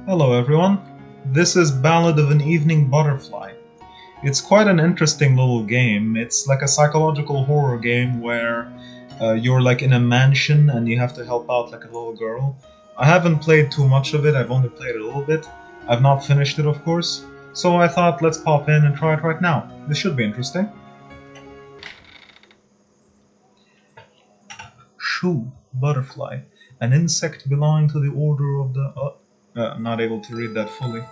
Hello everyone, this is Ballad of an Evening Butterfly. It's quite an interesting little game. It's like a psychological horror game where you're like in a mansion and you have to help out like a little girl. I haven't played too much of it, I've only played a little bit. I've not finished it, of course, so I thought let's pop in and try it right now. This should be interesting. Shoo, butterfly, an insect belonging to the order of the... I'm not able to read that fully.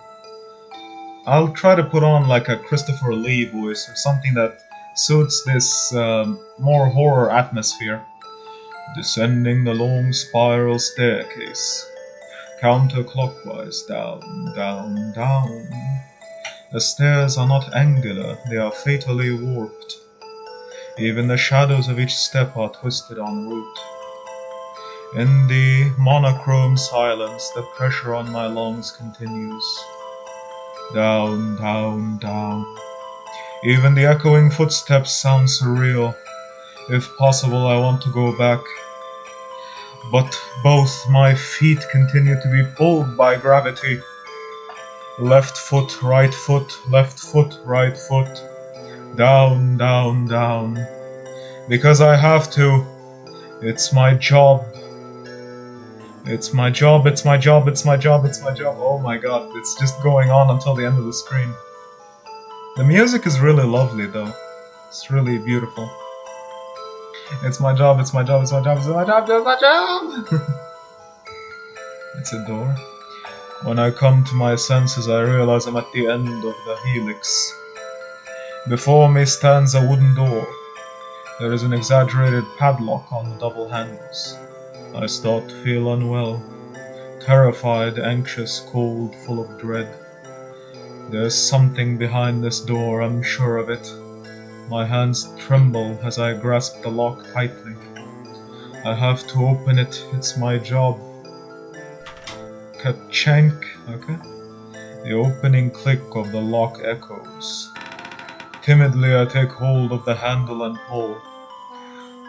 I'll try to put on like a Christopher Lee voice or something that suits this more horror atmosphere. Descending the long spiral staircase, counterclockwise, down, down, down. The stairs are not angular, they are fatally warped. Even the shadows of each step are twisted en route. In the monochrome silence, the pressure on my lungs continues. Down, down, down. Even the echoing footsteps sound surreal. If possible, I want to go back. But both my feet continue to be pulled by gravity. Left foot, right foot, left foot, right foot. Down, down, down. Because I have to. It's my job. It's my job, it's my job, it's my job, it's my job. Oh my god, it's just going on until the end of the screen. The music is really lovely though. It's really beautiful. It's my job, it's my job, it's my job, it's my job, it's my job! It's a door. When I come to my senses, I realize I'm at the end of the helix. Before me stands a wooden door. There is an exaggerated padlock on the double handles. I start to feel unwell, terrified, anxious, cold, full of dread. There's something behind this door, I'm sure of it. My hands tremble as I grasp the lock tightly. I have to open it, it's my job. Ka-chank, okay. The opening click of the lock echoes. Timidly I take hold of the handle and pull.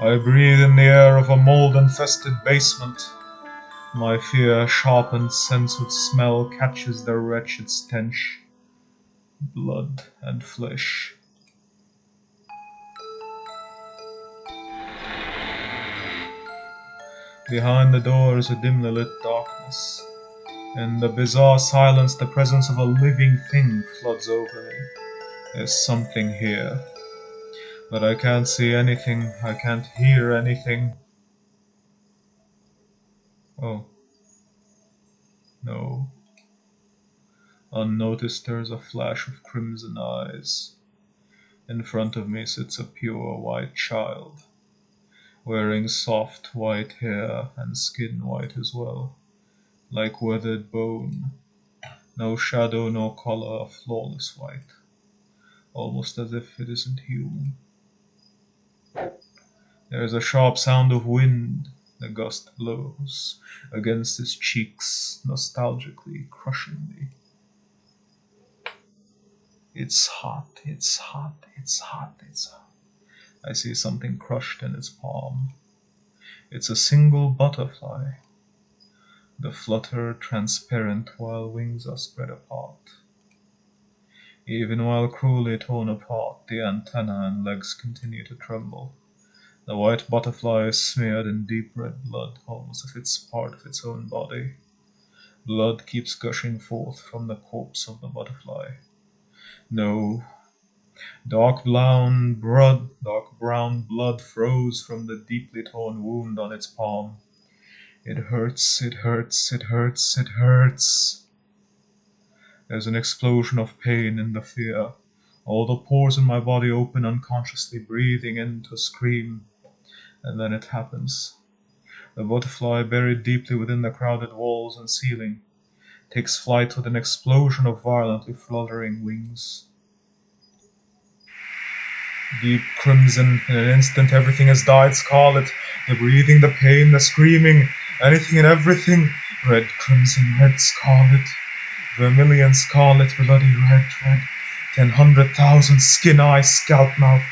I breathe in the air of a mold-infested basement. My fear-sharpened sense of smell catches the wretched stench. Blood and flesh. Behind the door is a dimly lit darkness. In the bizarre silence, the presence of a living thing floods over me. There's something here. But I can't see anything, I can't hear anything. Oh. No. Unnoticed there is a flash of crimson eyes. In front of me sits a pure white child, wearing soft white hair and skin white as well, like weathered bone. No shadow, no color, a flawless white, almost as if it isn't human. There is a sharp sound of wind. The gust blows against his cheeks, nostalgically, crushingly. It's hot, it's hot, it's hot, it's hot. I see something crushed in its palm. It's a single butterfly. The flutter transparent while wings are spread apart. Even while cruelly torn apart, the antennae and legs continue to tremble. The white butterfly is smeared in deep red blood, almost as if it's part of its own body. Blood keeps gushing forth from the corpse of the butterfly. No. Dark brown blood froze from the deeply torn wound on its palm. It hurts, it hurts, it hurts, it hurts. There's an explosion of pain in the fear. All the pores in my body open unconsciously, breathing in to scream. And then it happens. The butterfly, buried deeply within the crowded walls and ceiling, takes flight with an explosion of violently fluttering wings. Deep crimson, in an instant everything has dyed scarlet. The breathing, the pain, the screaming, anything and everything. Red crimson, red scarlet. Vermilion scarlet, bloody red, red. 10,100,000 skin eyes, scalp mouth.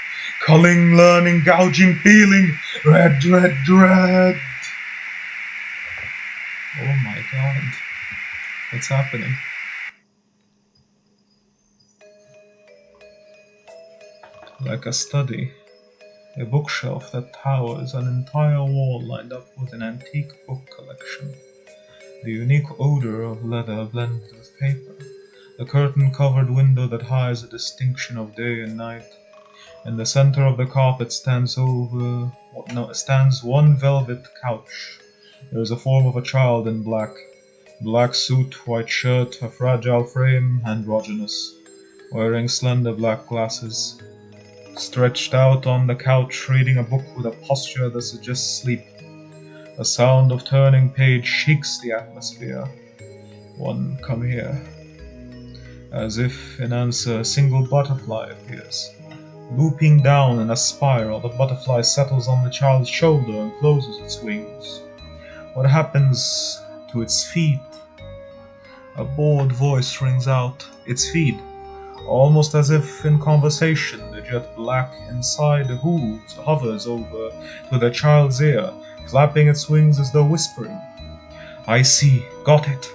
Culling, learning, gouging, peeling. Red, red, red. Oh my god. What's happening? Like a study, a bookshelf that towers an entire wall lined up with an antique book collection. The unique odor of leather blended with paper. The curtain-covered window that hides a distinction of day and night. In the center of the carpet stands one velvet couch. There is a form of a child in black. Black suit, white shirt, a fragile frame, androgynous, wearing slender black glasses. Stretched out on the couch, reading a book with a posture that suggests sleep. A sound of turning page shakes the atmosphere. One, come here. As if in answer, a single butterfly appears. Looping down in a spiral, the butterfly settles on the child's shoulder and closes its wings. What happens to its feet? A bored voice rings out. Its feet, almost as if in conversation, the jet black inside the hooves hovers over to the child's ear, flapping its wings as though whispering. I see, got it.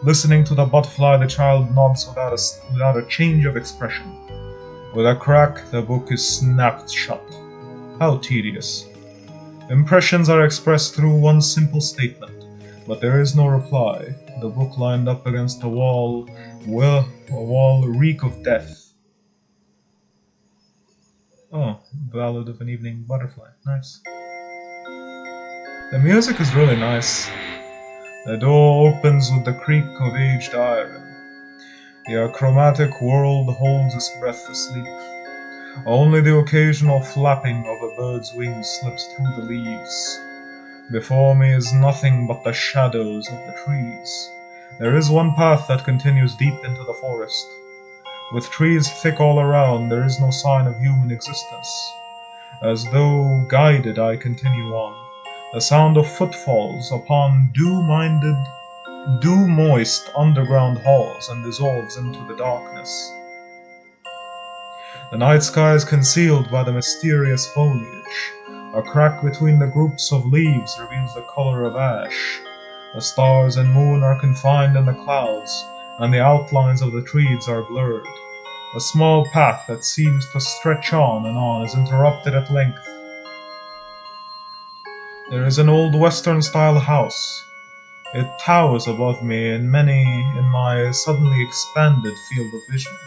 Listening to the butterfly, the child nods without a change of expression. With a crack, the book is snapped shut. How tedious. Impressions are expressed through one simple statement, but there is no reply. The book lined up against a wall reek of death. Oh, Ballad of an Evening Butterfly. Nice. The music is really nice. The door opens with the creak of aged iron. The achromatic world holds its breath asleep. Only the occasional flapping of a bird's wings slips through the leaves. Before me is nothing but the shadows of the trees. There is one path that continues deep into the forest. With trees thick all around, there is no sign of human existence. As though guided, I continue on. The sound of footfalls upon dew-moist underground halls and dissolves into the darkness. The night sky is concealed by the mysterious foliage. A crack between the groups of leaves reveals the color of ash. The stars and moon are confined in the clouds, and the outlines of the trees are blurred. A small path that seems to stretch on and on is interrupted at length. There is an old Western-style house. It towers above me in my suddenly expanded field of vision.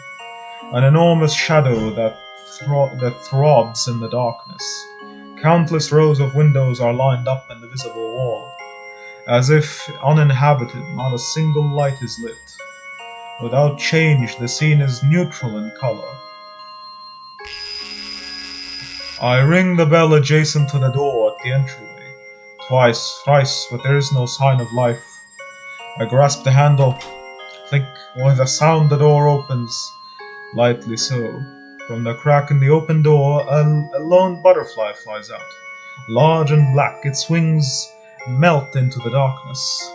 An enormous shadow that throbs in the darkness. Countless rows of windows are lined up in the visible wall. As if uninhabited, not a single light is lit. Without change, the scene is neutral in color. I ring the bell adjacent to the door at the entryway. Twice, thrice, but there is no sign of life. I grasp the handle. Clink, with a sound the door opens. Lightly so. From the crack in the open door, a lone butterfly flies out. Large and black, its wings melt into the darkness.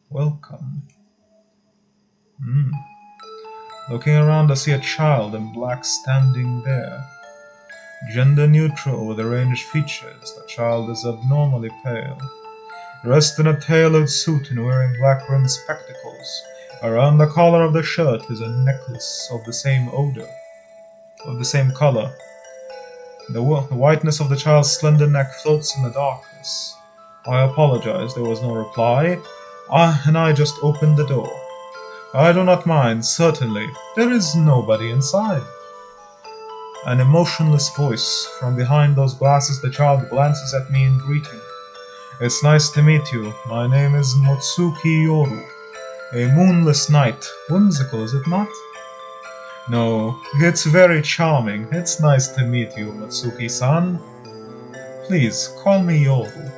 Welcome. Looking around, I see a child in black standing there. Gender neutral with arranged features, the child is abnormally pale. Dressed in a tailored suit and wearing black-rimmed spectacles, around the collar of the shirt is a necklace of the same color. The whiteness of the child's slender neck floats in the darkness. I apologize, there was no reply, and I just opened the door. I do not mind, certainly. There is nobody inside. An emotionless voice. From behind those glasses, the child glances at me in greeting. It's nice to meet you. My name is Motsuki Yoru. A moonless night. Whimsical, is it not? No, it's very charming. It's nice to meet you, Motsuki-san. Please, call me Yoru.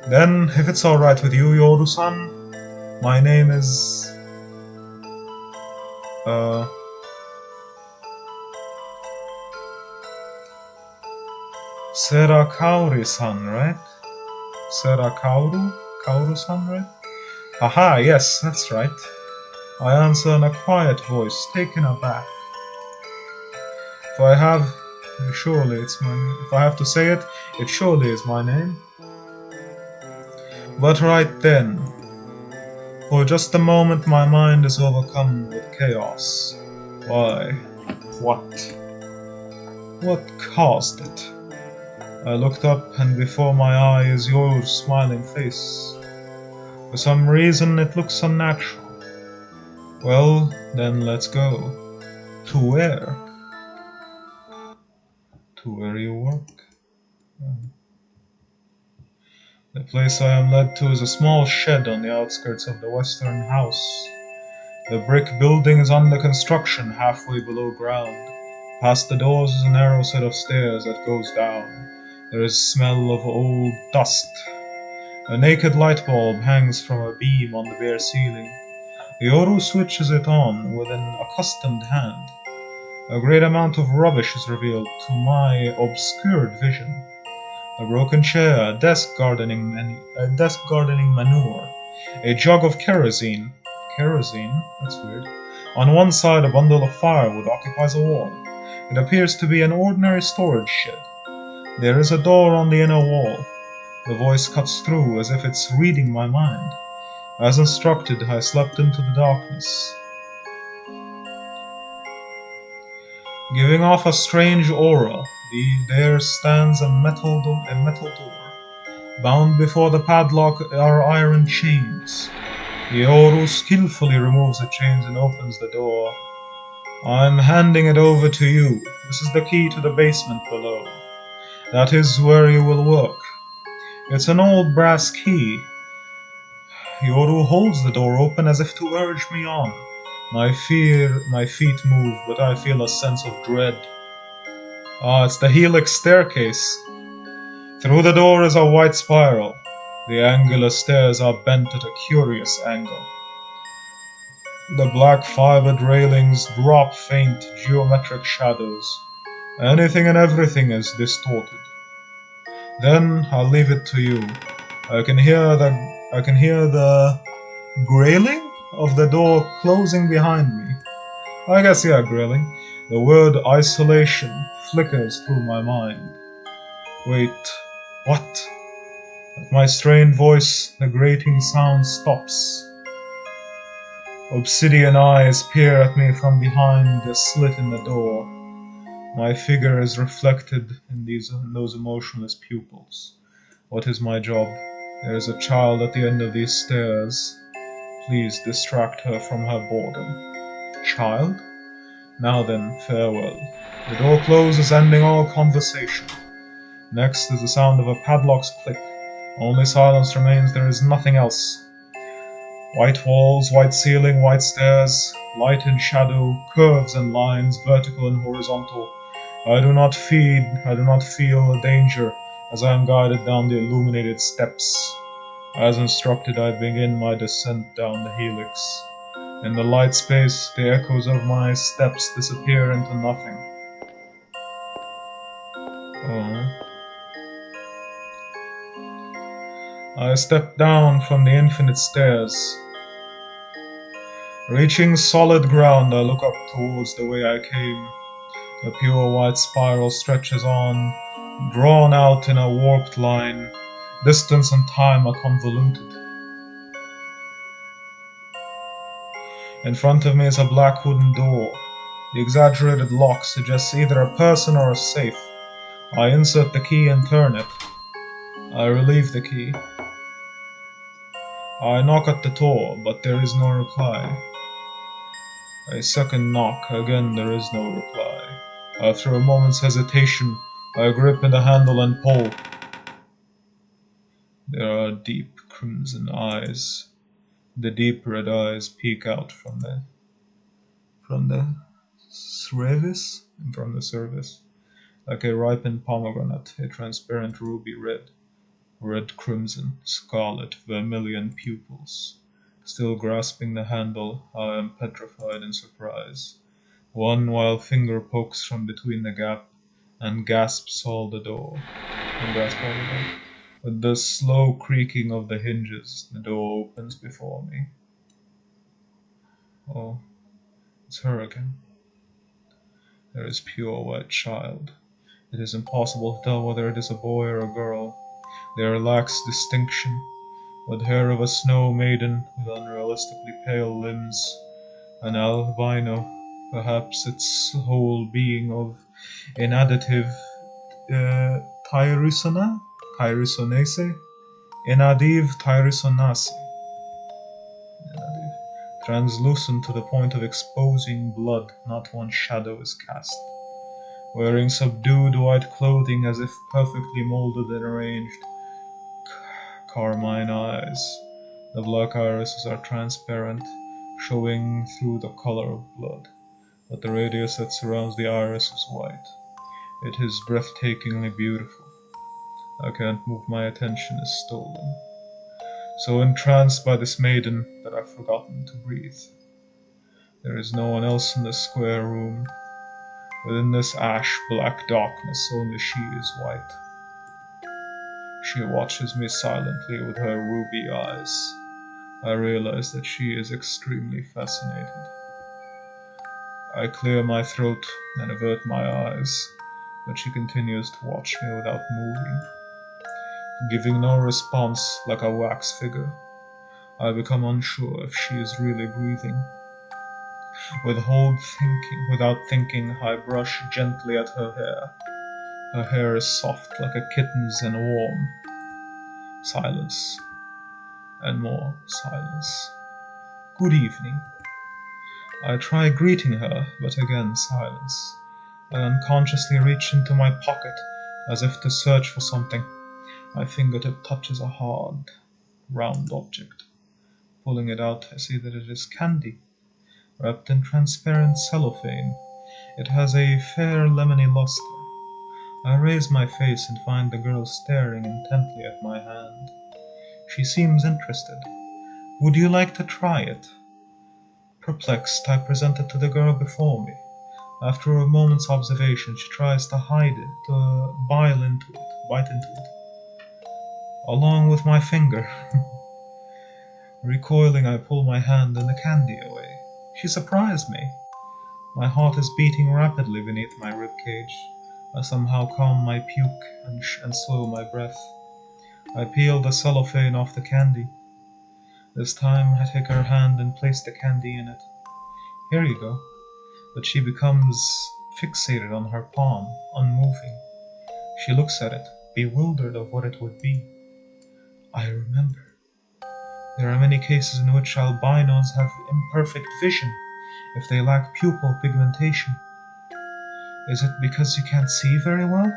Then, if it's alright with you, Yoru-san, my name is... Serakauri-san, right? Kaoru-san, right? Aha, yes, that's right. I answer in a quiet voice, taken aback. If I have to say it, it surely is my name. But right then, For just a moment my mind is overcome with chaos. Why? What? What caused it? I looked up, and before my eye is your smiling face. For some reason it looks unnatural. Well, then let's go. To where? To where you work. The place I am led to is a small shed on the outskirts of the western house. The brick building is under construction halfway below ground. Past the doors is a narrow set of stairs that goes down. There is a smell of old dust. A naked light bulb hangs from a beam on the bare ceiling. Yoru switches it on with an accustomed hand. A great amount of rubbish is revealed to my obscured vision. A broken chair, a desk gardening manure, a jug of kerosene. Kerosene? That's weird. On one side, a bundle of firewood occupies a wall. It appears to be an ordinary storage shed. There is a door on the inner wall. The voice cuts through as if it's reading my mind. As instructed, I slept into the darkness, giving off a strange aura. There stands a metal door. Bound before the padlock are iron chains. Yoru skillfully removes the chains and opens the door. I'm handing it over to you. This is the key to the basement below. That is where you will work. It's an old brass key. Yoru holds the door open as if to urge me on. My feet move, but I feel a sense of dread. Ah, it's the helix staircase. Through the door is a white spiral. The angular stairs are bent at a curious angle. The black fibered railings drop faint geometric shadows. Anything and everything is distorted. Then I'll leave it to you. I can hear the grailing of the door closing behind me. I guess, yeah, grailing. The word isolation flickers through my mind. Wait, what? At my strained voice, the grating sound stops. Obsidian eyes peer at me from behind the slit in the door. My figure is reflected in those emotionless pupils. What is my job? There is a child at the end of these stairs. Please distract her from her boredom. Child? Now then, farewell. The door closes, ending all conversation. Next is the sound of a padlock's click. Only silence remains, there is nothing else. White walls, white ceiling, white stairs, light and shadow, curves and lines, vertical and horizontal. I do not feel a danger as I am guided down the illuminated steps. As instructed, I begin my descent down the helix. In the light space, the echoes of my steps disappear into nothing. Oh. I step down from the infinite stairs. Reaching solid ground, I look up towards the way I came. The pure white spiral stretches on, drawn out in a warped line. Distance and time are convoluted. In front of me is a black wooden door. The exaggerated lock suggests either a person or a safe. I insert the key and turn it. I relieve the key. I knock at the door, but there is no reply. A second knock, again there is no reply. After a moment's hesitation, I grip the handle and pull. There are deep crimson eyes. The deep red eyes peek out from the service, like a ripened pomegranate, a transparent ruby red. Red crimson, scarlet, vermilion pupils. Still grasping the handle, I am petrified in surprise. One wild finger pokes from between the gap and grasps all the door. With the slow creaking of the hinges, the door opens before me. Oh, it's her again. There is pure white child. It is impossible to tell whether it is a boy or a girl. There lacks distinction. with hair of a snow maiden with unrealistically pale limbs, an albino, perhaps its whole being of inadditive uh, tyrosona, tyrosonase, inadive tyrosonase, inadive, translucent to the point of exposing blood, not one shadow is cast, wearing subdued white clothing as if perfectly molded and arranged, carmine eyes. The black irises are transparent, showing through the color of blood, but the radius that surrounds the iris is white. It is breathtakingly beautiful. I can't move, my attention is stolen. So entranced by this maiden that I've forgotten to breathe. There is no one else in the square room. Within this ash-black darkness, only she is white. She watches me silently with her ruby eyes. I realize that she is extremely fascinated. I clear my throat and avert my eyes, but she continues to watch me without moving, giving no response like a wax figure. I become unsure if she is really breathing. Without thinking, I brush gently at her hair. Her hair is soft like a kitten's and warm. Silence. And more silence. Good evening. I try greeting her, but again silence. I unconsciously reach into my pocket, as if to search for something. My fingertip touches a hard, round object. Pulling it out, I see that it is candy, wrapped in transparent cellophane. It has a fair lemony luster. I raise my face and find the girl staring intently at my hand. She seems interested. Would you like to try it? Perplexed, I present it to the girl before me. After a moment's observation, she tries to hide it, to bite into it, along with my finger. Recoiling, I pull my hand and the candy away. She surprised me. My heart is beating rapidly beneath my ribcage. I somehow calm my puke and slow my breath. I peel the cellophane off the candy. This time I take her hand and place the candy in it. Here you go. But she becomes fixated on her palm, unmoving. She looks at it, bewildered of what it would be. I remember. There are many cases in which albinos have imperfect vision if they lack pupil pigmentation. Is it because you can't see very well?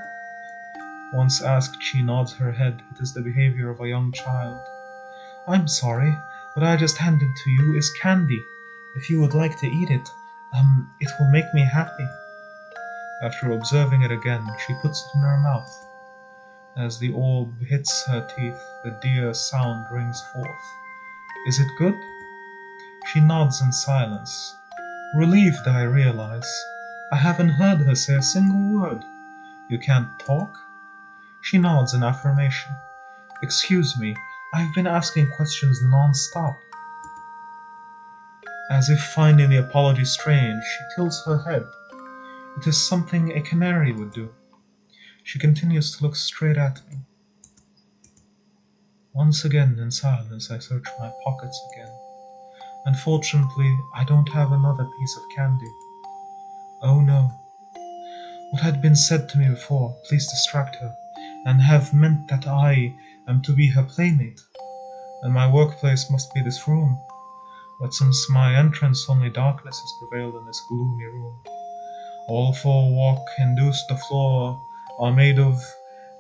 Once asked, she nods her head. It is the behavior of a young child. I'm sorry, what I just handed to you is candy. If you would like to eat it, it will make me happy. After observing it again, she puts it in her mouth. As the orb hits her teeth, the dear sound rings forth. Is it good? She nods in silence. Relieved, I realize. I haven't heard her say a single word. You can't talk? She nods in affirmation. Excuse me, I've been asking questions non-stop. As if finding the apology strange, she tilts her head. It is something a canary would do. She continues to look straight at me. Once again, in silence, I search my pockets again. Unfortunately, I don't have another piece of candy. Oh no. What had been said to me before, please distract her, and have meant that I am to be her playmate, and my workplace must be this room. But since my entrance, only darkness has prevailed in this gloomy room. All four walk-induced the floor are made of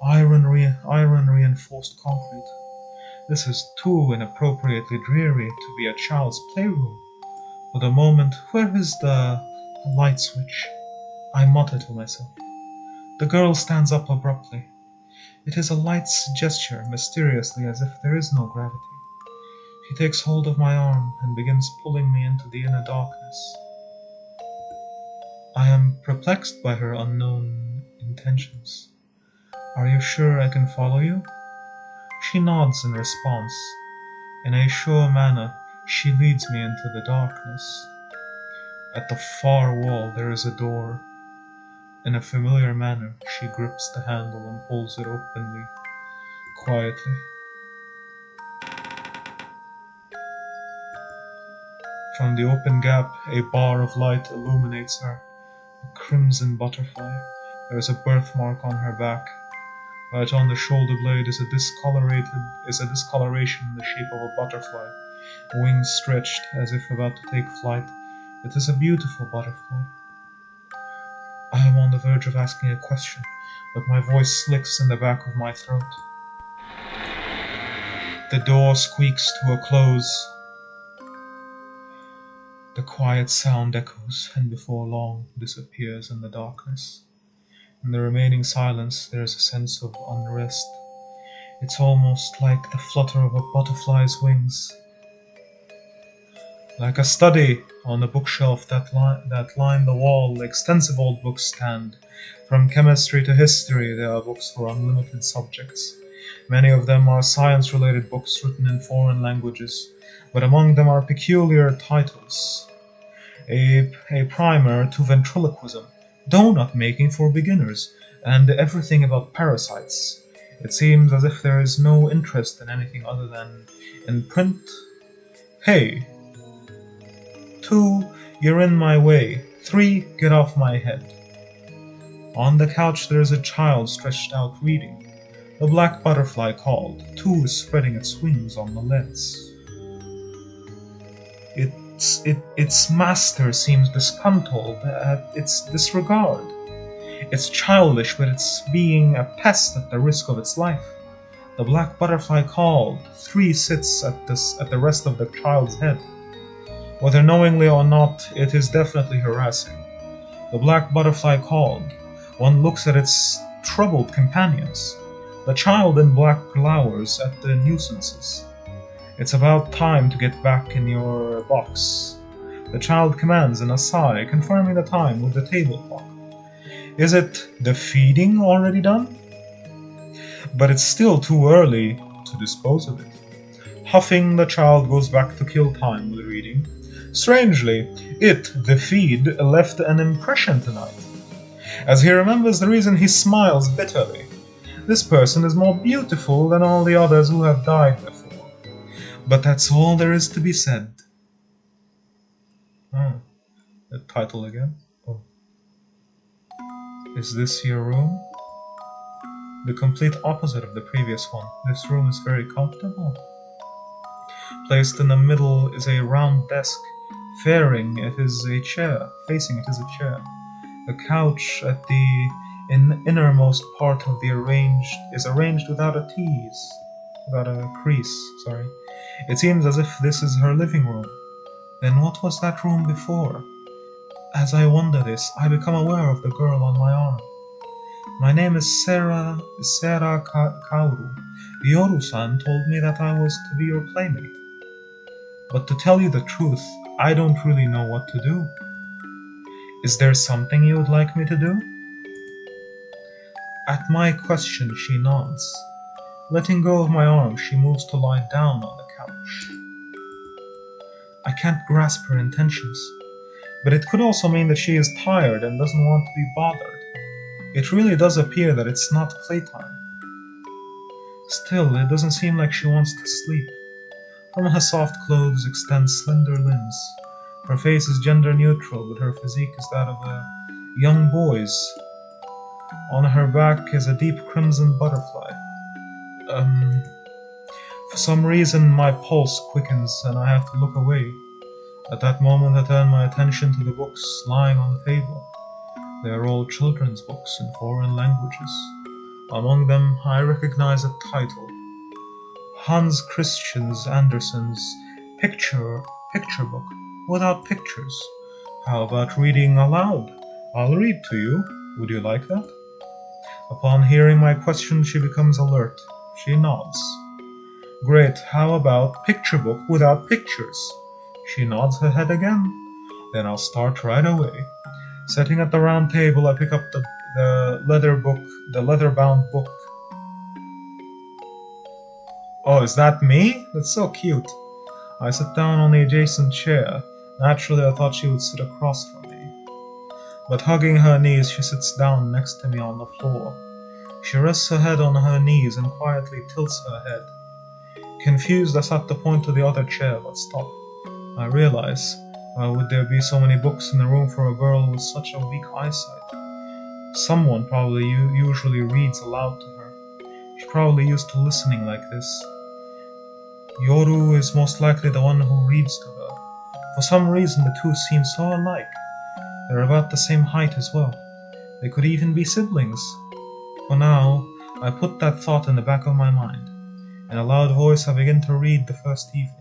iron-reinforced concrete. This is too inappropriately dreary to be a child's playroom. For the moment, where is the light switch? I mutter to myself. The girl stands up abruptly. It is a light gesture, mysteriously, as if there is no gravity. She takes hold of my arm and begins pulling me into the inner darkness. I am perplexed by her unknown intentions. Are you sure I can follow you? She nods in response. In a sure manner, she leads me into the darkness. At the far wall there is a door. In a familiar manner, she grips the handle and pulls it openly, quietly. From the open gap, a bar of light illuminates her, a crimson butterfly. There is a birthmark on her back. Right on the shoulder blade is a discoloration in the shape of a butterfly, wings stretched as if about to take flight. It is a beautiful butterfly. I am on the verge of asking a question, but my voice slicks in the back of my throat. The door squeaks to a close. The quiet sound echoes, and before long disappears in the darkness. In the remaining silence, there is a sense of unrest. It's almost like the flutter of a butterfly's wings. Like a study on the bookshelf that line the wall, extensive old books stand. From chemistry to history, there are books for unlimited subjects. Many of them are science-related books written in foreign languages, but among them are peculiar titles. A primer to ventriloquism, donut making for beginners, and everything about parasites. It seems as if there is no interest in anything other than in print. Hey! 2, you're in my way. 3, get off my head. On the couch there is a child stretched out reading. The black butterfly called. 2 is spreading its wings on the leads. Its master seems disgruntled at its disregard. It's childish, but it's being a pest at the risk of its life. The black butterfly called. 3 sits at the rest of the child's head. Whether knowingly or not, it is definitely harassing. The black butterfly called. One looks at its troubled companions. The child in black glowers at the nuisances. It's about time to get back in your box. The child commands in a sigh, confirming the time with the table clock. Is it the feeding already done? But it's still too early to dispose of it. Huffing, the child goes back to kill time with reading. Strangely, the feed, left an impression tonight. As he remembers the reason, he smiles bitterly. This person is more beautiful than all the others who have died before. But that's all there is to be said. Oh, the title again. Oh. Is this your room? The complete opposite of the previous one. This room is very comfortable. Placed in the middle is a round desk. Facing it is a chair. The couch at the innermost part of the is arranged without a crease. It seems as if this is her living room. Then what was that room before? As I wonder this, I become aware of the girl on my arm. My name is Sera Kaoru. Yoru-san told me that I was to be your playmate. But to tell you the truth, I don't really know what to do. Is there something you would like me to do? At my question, she nods. Letting go of my arm, she moves to lie down on the couch. I can't grasp her intentions, but it could also mean that she is tired and doesn't want to be bothered. It really does appear that it's not playtime. Still, it doesn't seem like she wants to sleep. From her soft clothes extend slender limbs. Her face is gender neutral, but her physique is that of a young boy's. On her back is a deep crimson butterfly. For some reason, my pulse quickens and I have to look away. At that moment, I turn my attention to the books lying on the table. They are all children's books in foreign languages. Among them, I recognize a title. Hans Christian Andersen's picture book, without pictures. How about reading aloud? I'll read to you. Would you like that? Upon hearing my question, she becomes alert. She nods. Great, how about picture book without pictures? She nods her head again. Then I'll start right away. Sitting at the round table, I pick up the leather-bound book. Oh, is that me? That's so cute. I sit down on the adjacent chair. Naturally, I thought she would sit across from me. But hugging her knees, she sits down next to me on the floor. She rests her head on her knees and quietly tilts her head. Confused, I start to point to the other chair, but stop. I realize Why would there be so many books in the room for a girl with such a weak eyesight? Someone probably usually reads aloud to her. She's probably used to listening like this. Yoru is most likely the one who reads to her. For some reason the two seem so alike. They're about the same height as well. They could even be siblings. For now, I put that thought in the back of my mind. In a loud voice I begin to read the first evening.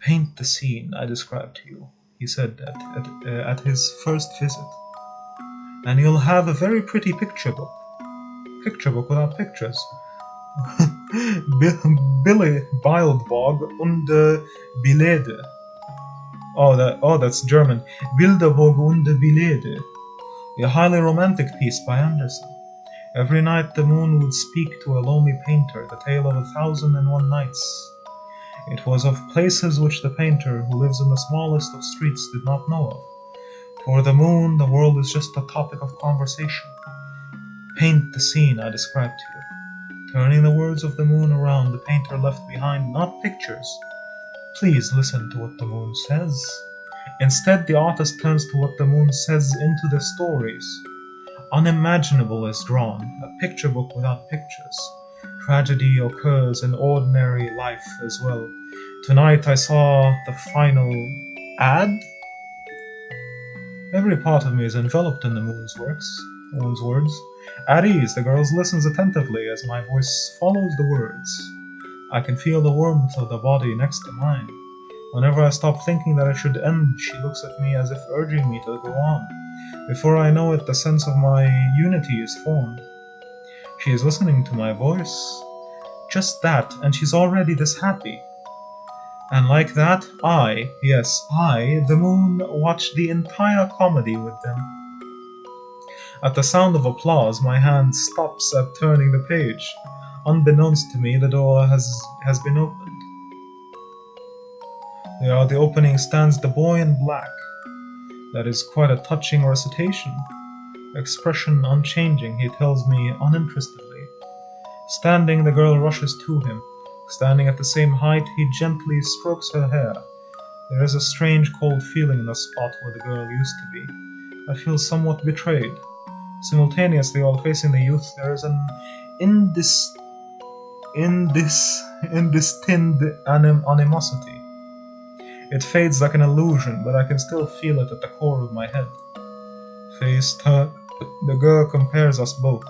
Paint the scene I described to you, he said at his first visit. And you'll have a very pretty picture book. Picture book without pictures. Billy Bildbog und Bilede. That's German. Bilderburg und Bilede. A highly romantic piece by Andersen. Every night the moon would speak to a lonely painter the tale of 1,001 nights. It was of places which the painter, who lives in the smallest of streets, did not know of. For the moon, the world is just a topic of conversation. Paint the scene I described to you. Turning the words of the moon around, the painter left behind not pictures. Please listen to what the moon says. Instead, the artist turns to what the moon says into the stories. Unimaginable is drawn, a picture book without pictures. Tragedy occurs in ordinary life as well. Tonight I saw the final ad. Every part of me is enveloped in the moon's words. At ease, the girl listens attentively as my voice follows the words. I can feel the warmth of the body next to mine. Whenever I stop thinking that it should end, she looks at me as if urging me to go on. Before I know it, the sense of my unity is formed. She is listening to my voice. Just that, and she's already this happy. And like that, I, the moon, watched the entire comedy with them. At the sound of applause, my hand stops at turning the page. Unbeknownst to me, the door has been opened. There at the opening stands the boy in black. That is quite a touching recitation. Expression unchanging, he tells me uninterestedly. Standing, the girl rushes to him. Standing at the same height, he gently strokes her hair. There is a strange cold feeling in the spot where the girl used to be. I feel somewhat betrayed. Simultaneously, while facing the youth, there is an indistinct animosity. It fades like an illusion, but I can still feel it at the core of my head. Faced her, the girl compares us both.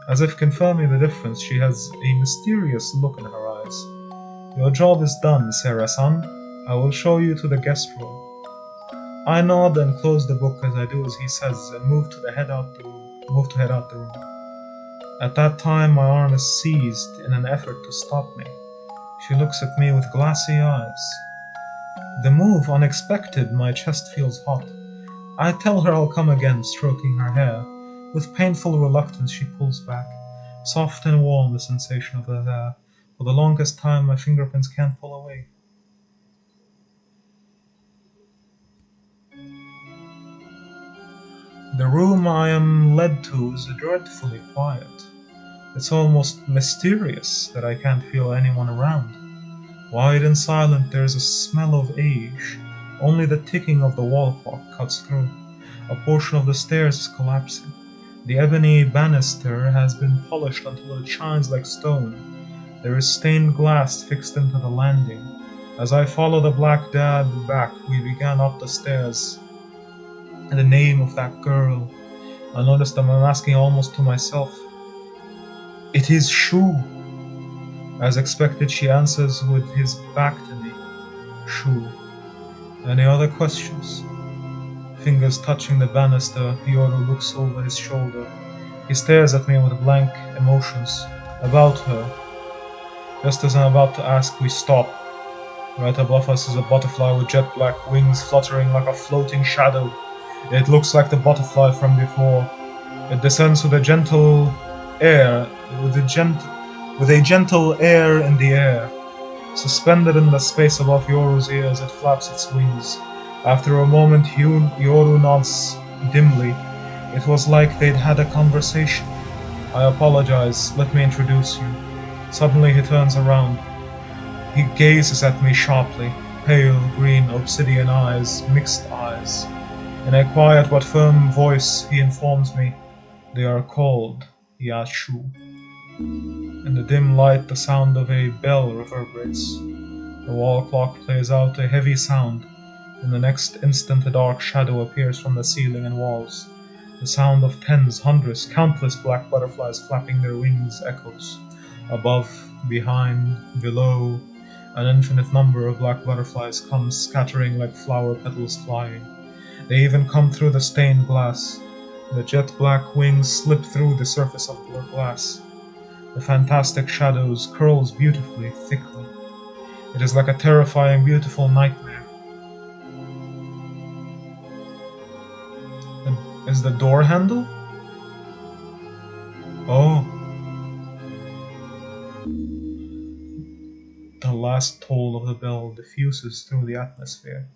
As if confirming the difference, she has a mysterious look in her eyes. Your job is done, Sarah-san. I will show you to the guest room. I nod and close the book as I do as he says, and move to head out the room. At that time, my arm is seized in an effort to stop me. She looks at me with glassy eyes. The move unexpected, my chest feels hot. I tell her I'll come again, stroking her hair. With painful reluctance, she pulls back. Soft and warm, the sensation of her hair. For the longest time, my fingerprints can't pull away. The room I am led to is dreadfully quiet. It's almost mysterious that I can't feel anyone around. Wide and silent, there is a smell of age. Only the ticking of the wall clock cuts through. A portion of the stairs is collapsing. The ebony banister has been polished until it shines like stone. There is stained glass fixed into the landing. As I follow the black dad back, we began up the stairs. And the name of that girl. I notice that I'm asking almost to myself. It is Shu. As expected, she answers with his back to me. Shu. Any other questions? Fingers touching the banister, Yoru looks over his shoulder. He stares at me with blank emotions. About her. Just as I'm about to ask, we stop. Right above us is a butterfly with jet black wings fluttering like a floating shadow. It looks like the butterfly from before. It descends with a gentle air, with a gentle air in the air. Suspended in the space above Yoru's ears, it flaps its wings. After a moment, Yoru nods dimly. It was like they'd had a conversation. I apologize, let me introduce you. Suddenly he turns around. He gazes at me sharply. pale green obsidian eyes, mixed eyes. In a quiet but firm voice he informs me, they are called Yashu. In the dim light the sound of a bell reverberates. The wall clock plays out a heavy sound. In the next instant a dark shadow appears from the ceiling and walls. The sound of tens, hundreds, countless black butterflies flapping their wings echoes. Above, behind, below, an infinite number of black butterflies come scattering like flower petals flying. They even come through the stained glass. The jet black wings slip through the surface of the glass. The fantastic shadows curls beautifully, thickly. It is like a terrifying, beautiful nightmare. Is the door handle? Oh. The last toll of the bell diffuses through the atmosphere.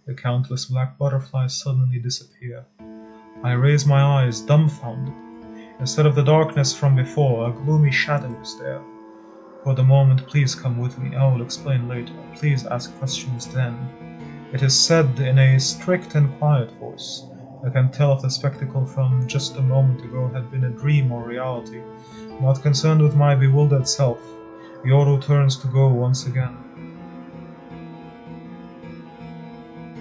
The countless black butterflies suddenly disappear. I raise my eyes, dumbfounded. Instead of the darkness from before, a gloomy shadow is there. For the moment, please come with me. I will explain later. Please ask questions then. It is said in a strict and quiet voice. I can tell if the spectacle from just a moment ago had been a dream or reality. Not concerned with my bewildered self, Yoru turns to go once again.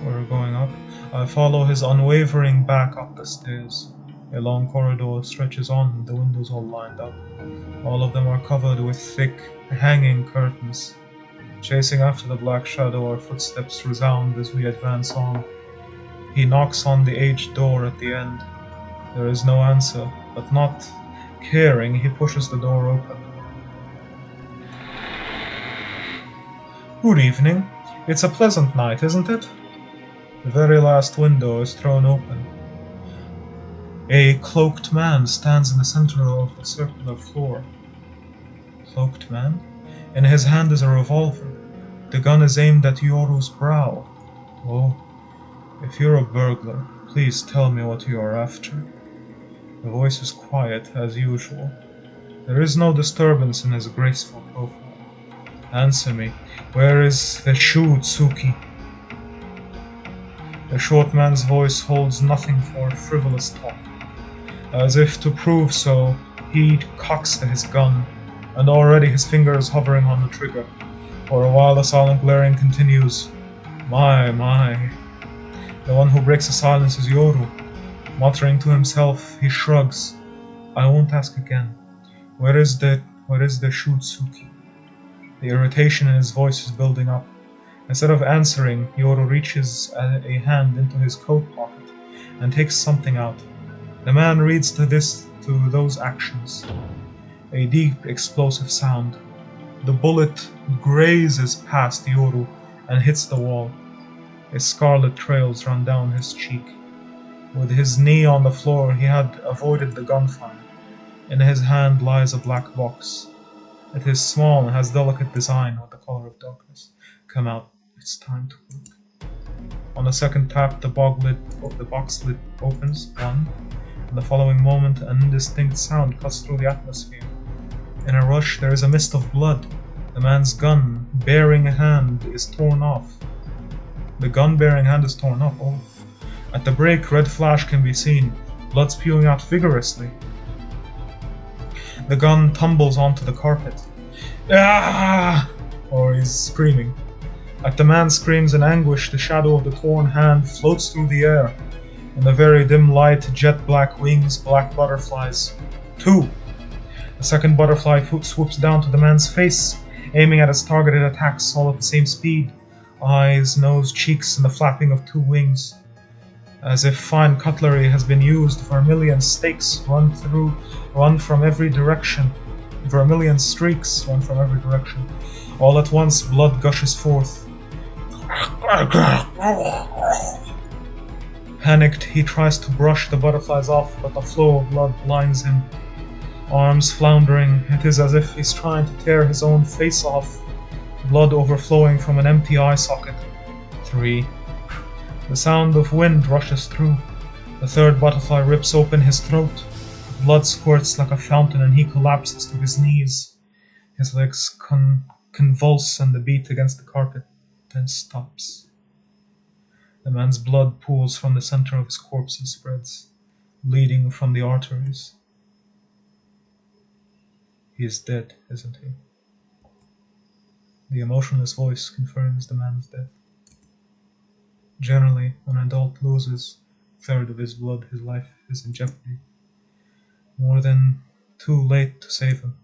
We're going up. I follow his unwavering back up the stairs. A long corridor stretches on, the windows all lined up. All of them are covered with thick, hanging curtains. Chasing after the black shadow, our footsteps resound as we advance on. He knocks on the aged door at the end. There is no answer, but not caring, he pushes the door open. Good evening. It's a pleasant night, isn't it? The very last window is thrown open. A cloaked man stands in the center of the circular floor. Cloaked man? In his hand is a revolver. The gun is aimed at Yoru's brow. Oh, if you're a burglar, please tell me what you are after. The voice is quiet, as usual. There is no disturbance in his graceful profile. Answer me, where is the Shu-Tsuki? The short man's voice holds nothing for frivolous talk. As if to prove so, he cocks his gun, and already his finger is hovering on the trigger. For a while the silent glaring continues. My. The one who breaks the silence is Yoru. Muttering to himself, he shrugs. I won't ask again. Where is the Shu-Tsuki? The irritation in his voice is building up. Instead of answering, Yoru reaches a hand into his coat pocket and takes something out. The man reads to those actions. A deep, explosive sound. The bullet grazes past Yoru and hits the wall. His scarlet trails run down his cheek. With his knee on the floor, he had avoided the gunfire. In his hand lies a black box. It is small and has delicate design with the color of darkness. Come out, it's time to work. On the second tap, the box lid opens, one. In the following moment, an indistinct sound cuts through the atmosphere. In a rush, there is a mist of blood. The man's gun-bearing hand is torn off. The gun-bearing hand is torn off, oh. At the break, red flash can be seen, blood spewing out vigorously. The gun tumbles onto the carpet. Ah! Or he's screaming. At the man screams in anguish, the shadow of the torn hand floats through the air. In the very dim light, jet black wings, black butterflies. 2. The second butterfly swoops down to the man's face, aiming at its targeted attacks all at the same speed. Eyes, nose, cheeks, and the flapping of 2 wings. As if fine cutlery has been used, vermilion stakes run from every direction. Vermilion streaks run from every direction. All at once, blood gushes forth. Panicked, he tries to brush the butterflies off, but the flow of blood blinds him. Arms floundering, it is as if he's trying to tear his own face off. Blood overflowing from an empty eye socket. 3. The sound of wind rushes through. The third butterfly rips open his throat. Blood squirts like a fountain and he collapses to his knees. His legs convulse and beat against the carpet. then stops. The man's blood pools from the center of his corpse and spreads, bleeding from the arteries. He is dead, isn't he? The emotionless voice confirms the man's death. Generally, when an adult loses a third of his blood, his life is in jeopardy. More than too late to save him.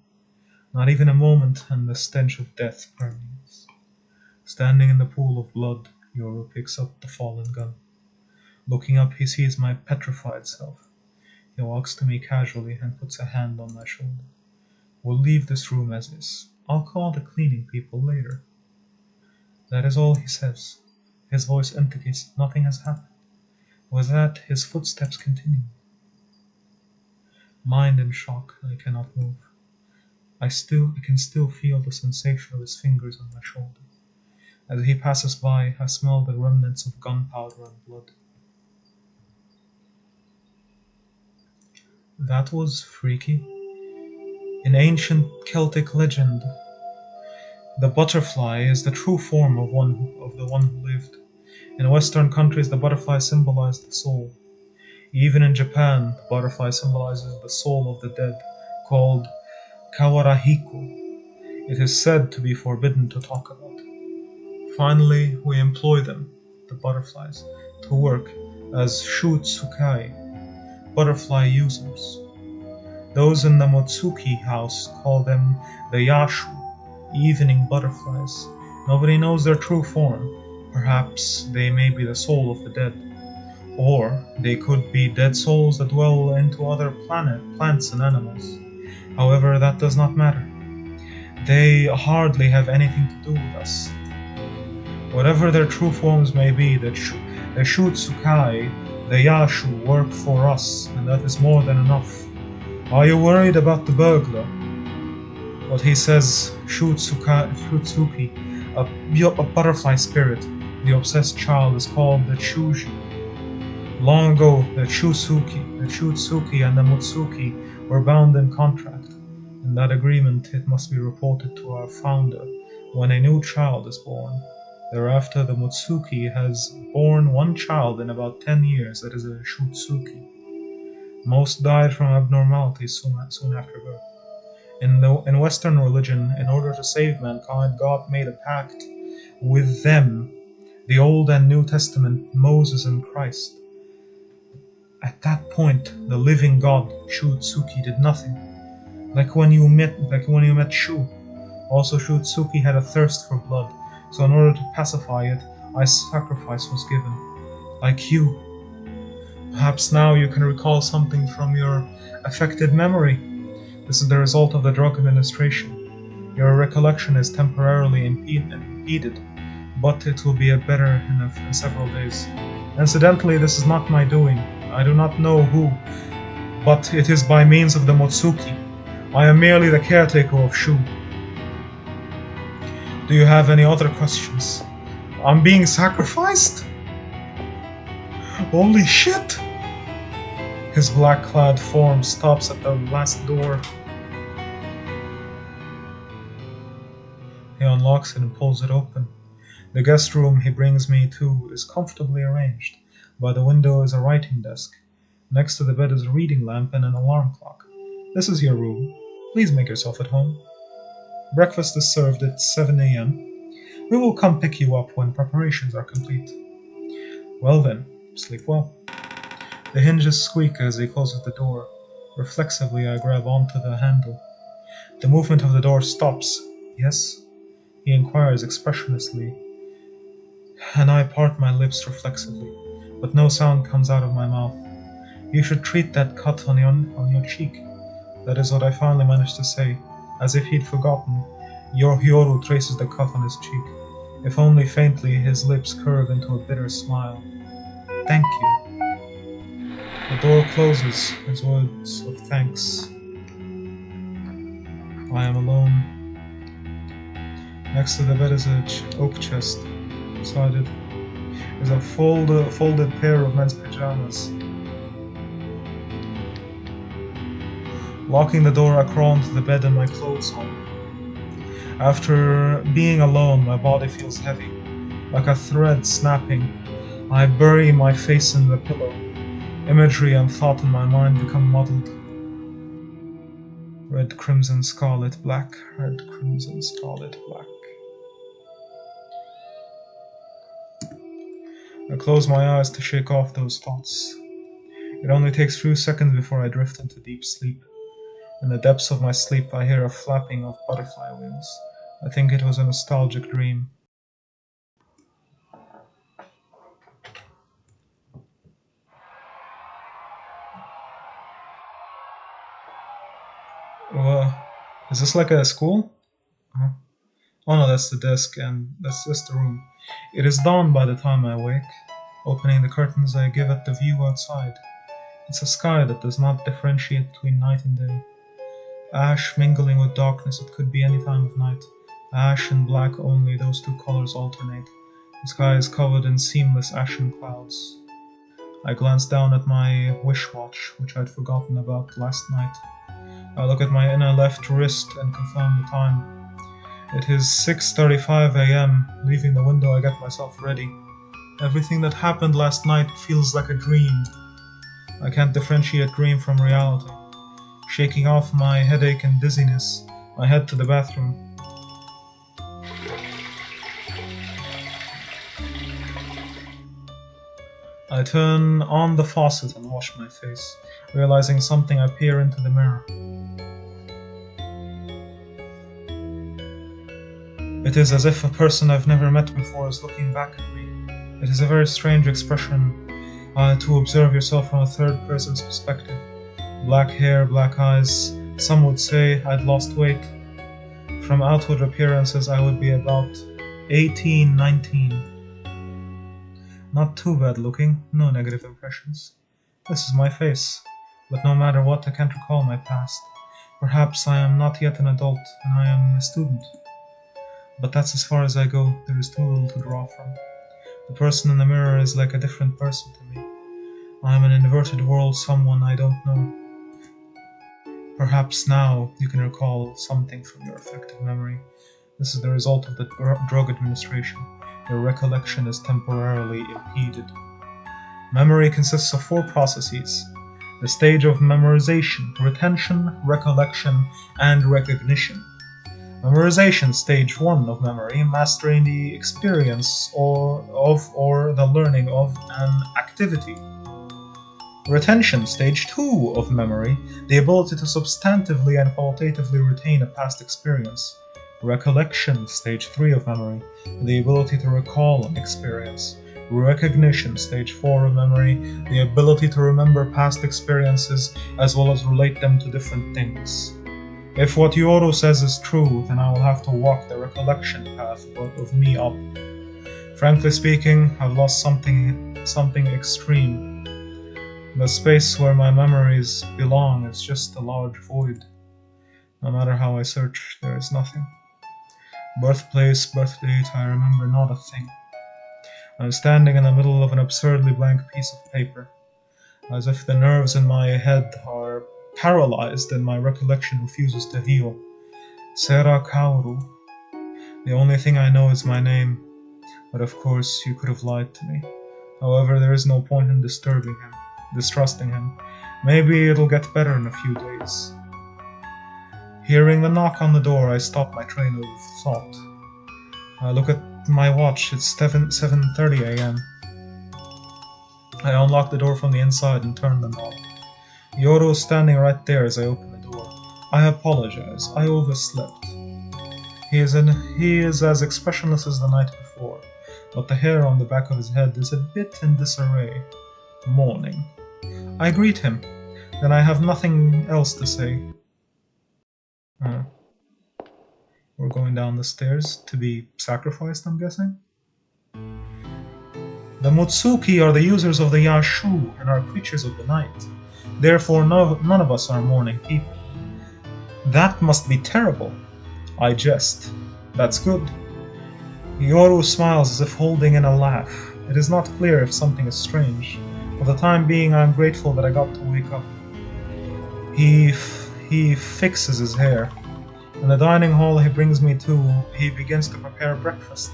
Not even a moment, and the stench of death permeates. Standing in the pool of blood, Yoru picks up the fallen gun. Looking up, he sees my petrified self. He walks to me casually and puts a hand on my shoulder. We'll leave this room as is. I'll call the cleaning people later. That is all he says. His voice indicates nothing has happened. With that, his footsteps continue. Mind in shock, I cannot move. I can still feel the sensation of his fingers on my shoulder. As he passes by, I smell the remnants of gunpowder and blood. That was freaky. In ancient Celtic legend, the butterfly is the true form of the one who lived. In Western countries, the butterfly symbolized the soul. Even in Japan, the butterfly symbolizes the soul of the dead, called kawarahiko. It is said to be forbidden to talk about. Finally, we employ them, the butterflies, to work as shutsukai, butterfly users. Those in the Motsuki house call them the yashu, evening butterflies. Nobody knows their true form. Perhaps they may be the soul of the dead. Or they could be dead souls that dwell into other plants and animals. However, that does not matter. They hardly have anything to do with us. Whatever their true forms may be, the shutsukai, the yashu, work for us, and that is more than enough. Are you worried about the burglar? But he says shutsuki, a butterfly spirit. The obsessed child is called the chuji. Long ago, the chutsuki and the mutsuki were bound in contract. In that agreement, it must be reported to our founder when a new child is born. Thereafter, the mutsuki has born one child in about 10 years that is a shutsuki. Most died from abnormalities soon after birth. In Western religion, in order to save mankind, God made a pact with them, the Old and New Testament, Moses and Christ. At that point, the living God, Shutsuki, did nothing. Like when you met Shu. Also, Shutsuki had a thirst for blood, so in order to pacify it, a sacrifice was given. Like you. Perhaps now you can recall something from your affected memory. This is the result of the drug administration. Your recollection is temporarily impeded, but it will be better in several days. Incidentally, this is not my doing. I do not know who, but it is by means of the Motsuki. I am merely the caretaker of Shu. Do you have any other questions? I'm being sacrificed? Holy shit! His black-clad form stops at the last door. He unlocks it and pulls it open. The guest room he brings me to is comfortably arranged. By the window is a writing desk. Next to the bed is a reading lamp and an alarm clock. This is your room. Please make yourself at home. Breakfast is served at 7 a.m. We will come pick you up when preparations are complete. Well then, sleep well. The hinges squeak as he closes the door. Reflexively, I grab onto the handle. The movement of the door stops. Yes? He inquires expressionlessly, and I part my lips reflexively, but no sound comes out of my mouth. You should treat that cut on your cheek. That is what I finally managed to say. As if he'd forgotten, Yoru traces the cut on his cheek. If only faintly, his lips curve into a bitter smile. Thank you. The door closes, his words of thanks. I am alone. Next to the bed is an oak chest. Beside it is a folded pair of men's pajamas. Locking the door, I crawl into the bed and my clothes on. After being alone, my body feels heavy. Like a thread snapping, I bury my face in the pillow. Imagery and thought in my mind become muddled. Red, crimson, scarlet, black. Red, crimson, scarlet, black. I close my eyes to shake off those thoughts. It only takes few seconds before I drift into deep sleep. In the depths of my sleep, I hear a flapping of butterfly wings. I think it was a nostalgic dream. Is this like a school? Huh? Oh no, that's the desk, and that's just the room. It is dawn by the time I wake. Opening the curtains, I give it the view outside. It's a sky that does not differentiate between night and day. Ash mingling with darkness, it could be any time of night. Ash and black only, those two colors alternate. The sky is covered in seamless ashen clouds. I glance down at my wish watch, which I'd forgotten about last night. I look at my inner left wrist and confirm the time. It is 6:35 a.m. Leaving the window, I get myself ready. Everything that happened last night feels like a dream. I can't differentiate dream from reality. Shaking off my headache and dizziness, I head to the bathroom. I turn on the faucet and wash my face. Realizing something, I peer into the mirror. It is as if a person I've never met before is looking back at me. It is a very strange expression to observe yourself from a third person's perspective. Black hair, black eyes. Some would say I'd lost weight. From outward appearances, I would be about 18, 19. Not too bad looking, no negative impressions. This is my face, but no matter what, I can't recall my past. Perhaps I am not yet an adult, and I am a student. But that's as far as I go. There is too little to draw from. The person in the mirror is like a different person to me. I am an inverted world, someone I don't know. Perhaps now you can recall something from your affective memory. This is the result of the drug administration. Your recollection is temporarily impeded. Memory consists of 4 processes. The stage of memorization, retention, recollection, and recognition. Memorization, stage 1 of memory, mastering the experience or the learning of an activity. Retention, stage 2 of memory, the ability to substantively and qualitatively retain a past experience. Recollection, stage 3 of memory, the ability to recall an experience. Recognition, stage 4 of memory, the ability to remember past experiences as well as relate them to different things. If what Yoro says is true, then I will have to walk the recollection path of me up. Frankly speaking, I've lost something extreme. The space where my memories belong is just a large void. No matter how I search, there is nothing. Birthplace, birth date, I remember not a thing. I'm standing in the middle of an absurdly blank piece of paper, as if the nerves in my head are paralyzed and my recollection refuses to heal. Sera Kaoru. The only thing I know is my name, but of course you could have lied to me. However, there is no point in distrusting him. Maybe it'll get better in a few days. Hearing the knock on the door, I stop my train of thought. I look at my watch, it's 7:30 a.m. I unlock the door from the inside and turn the knob. Yoro is standing right there as I open the door. I apologize, I overslept. He is as expressionless as the night before, but the hair on the back of his head is a bit in disarray. Morning. I greet him, then I have nothing else to say. We're going down the stairs to be sacrificed, I'm guessing? The Mutsuki are the users of the Yashu and are creatures of the night. Therefore, none of us are morning people. That must be terrible. I jest. That's good. Yoru smiles as if holding in a laugh. It is not clear if something is strange. For the time being, I am grateful that I got to wake up. He fixes his hair. In the dining hall he brings me to, he begins to prepare breakfast.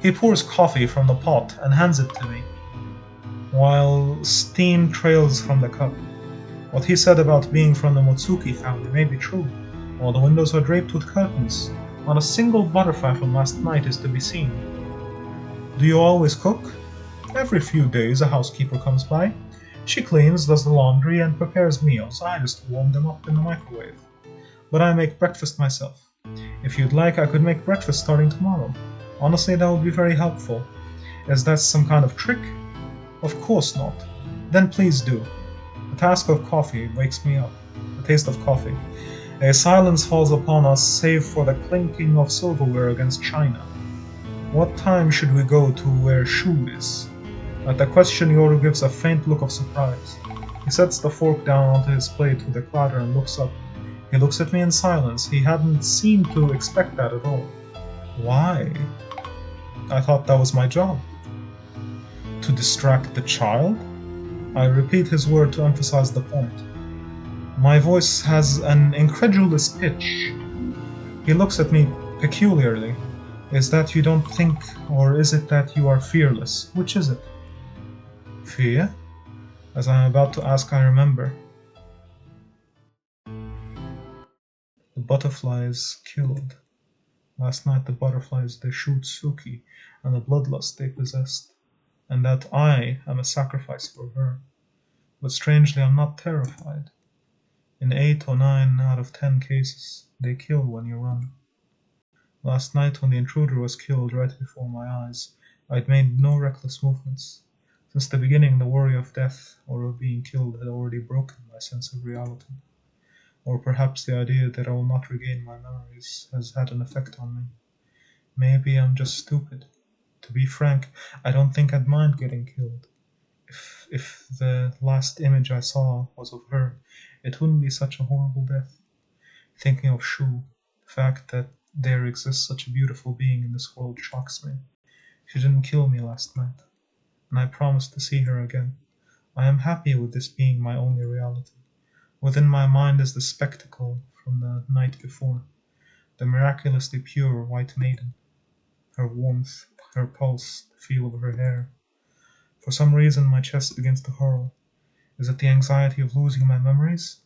He pours coffee from the pot and hands it to me, while steam trails from the cup. What he said about being from the Motsuki family may be true. All the windows are draped with curtains. Not a single butterfly from last night is to be seen. Do you always cook? Every few days a housekeeper comes by. She cleans, does the laundry, and prepares meals. I just warm them up in the microwave. But I make breakfast myself. If you'd like, I could make breakfast starting tomorrow. Honestly, that would be very helpful. Is that some kind of trick? Of course not. Then please do. The task of coffee wakes me up. The taste of coffee. A silence falls upon us, save for the clinking of silverware against china. What time should we go to where Shu is? At the question, Yoru gives a faint look of surprise. He sets the fork down onto his plate with a clatter and looks up. He looks at me in silence. He hadn't seemed to expect that at all. Why? I thought that was my job. To distract the child? I repeat his word to emphasize the point. My voice has an incredulous pitch. He looks at me peculiarly. Is that you don't think, or is it that you are fearless? Which is it? Fear? As I am about to ask, I remember. The butterflies killed. Last night the butterflies they shoot Suki, and the bloodlust they possessed, and that I am a sacrifice for her. But strangely I'm not terrified. In 8 or 9 out of 10 cases, they kill when you run. Last night when the intruder was killed right before my eyes, I'd made no reckless movements. Since the beginning the worry of death or of being killed had already broken my sense of reality. Or perhaps the idea that I will not regain my memories has had an effect on me. Maybe I'm just stupid. To be frank, I don't think I'd mind getting killed. If the last image I saw was of her, it wouldn't be such a horrible death. Thinking of Shu, the fact that there exists such a beautiful being in this world shocks me. She didn't kill me last night, and I promised to see her again. I am happy with this being my only reality. Within my mind is the spectacle from the night before, the miraculously pure white maiden, her warmth, her pulse, the feel of her hair. For some reason my chest begins to hurl. Is it the anxiety of losing my memories?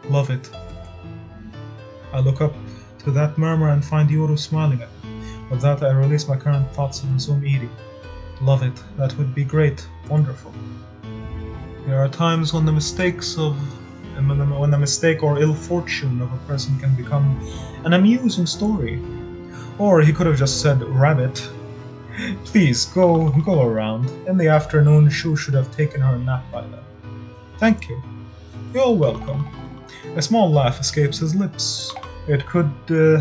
Love it. I look up to that murmur and find Yoru smiling at me. With that I release my current thoughts and resume eating. Love it. That would be great. Wonderful. There are times when the mistake or ill fortune of a person can become an amusing story. Or he could have just said rabbit. Please, go around. In the afternoon, Shu should have taken her nap by then. Thank you. You're welcome. A small laugh escapes his lips. It could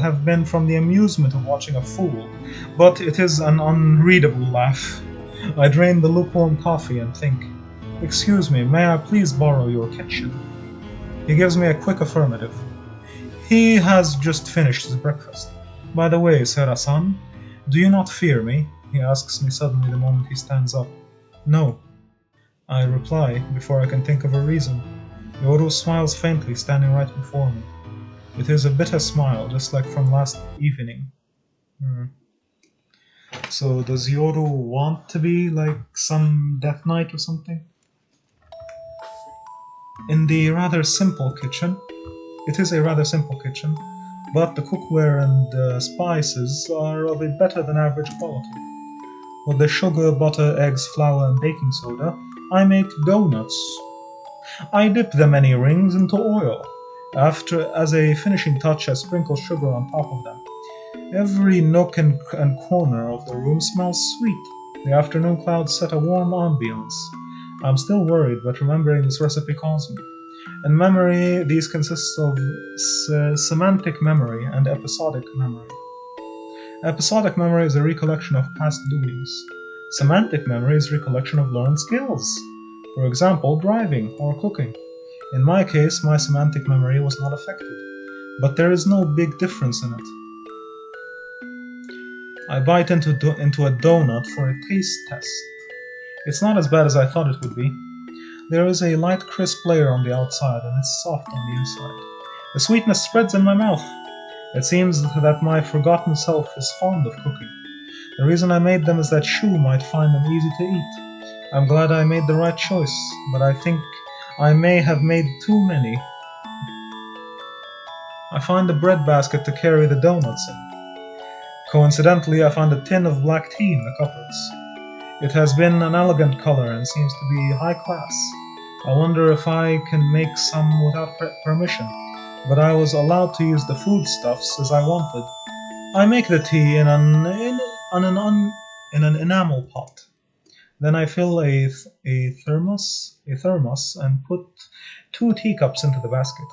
have been from the amusement of watching a fool, but it is an unreadable laugh. I drain the lukewarm coffee and think, excuse me, may I please borrow your kitchen? He gives me a quick affirmative. He has just finished his breakfast. By the way, Sera-san, do you not fear me? He asks me suddenly the moment he stands up. No. I reply, before I can think of a reason. Yoru smiles faintly, standing right before me. It is a bitter smile, just like from last evening. So does Yoru want to be like some Death Knight or something? In the rather simple kitchen, it is a rather simple kitchen, but the cookware and spices are of a better than average quality. With the sugar, butter, eggs, flour, and baking soda, I make donuts. I dip the many rings into oil. After, as a finishing touch, I sprinkle sugar on top of them. Every nook and corner of the room smells sweet. The afternoon clouds set a warm ambiance. I'm still worried, but remembering this recipe calms me. In memory, these consist of semantic memory and episodic memory. Episodic memory is a recollection of past doings. Semantic memory is recollection of learned skills. For example, driving or cooking. In my case, my semantic memory was not affected, but there is no big difference in it. I bite into a donut for a taste test. It's not as bad as I thought it would be. There is a light crisp layer on the outside and it's soft on the inside. The sweetness spreads in my mouth. It seems that my forgotten self is fond of cooking. The reason I made them is that Shu might find them easy to eat. I'm glad I made the right choice, but I think I may have made too many. I find a bread basket to carry the donuts in. Coincidentally, I find a tin of black tea in the cupboards. It has been an elegant color and seems to be high class. I wonder if I can make some without permission, but I was allowed to use the foodstuffs as I wanted. I make the tea in an enamel pot. Then I fill a thermos and put 2 teacups into the basket.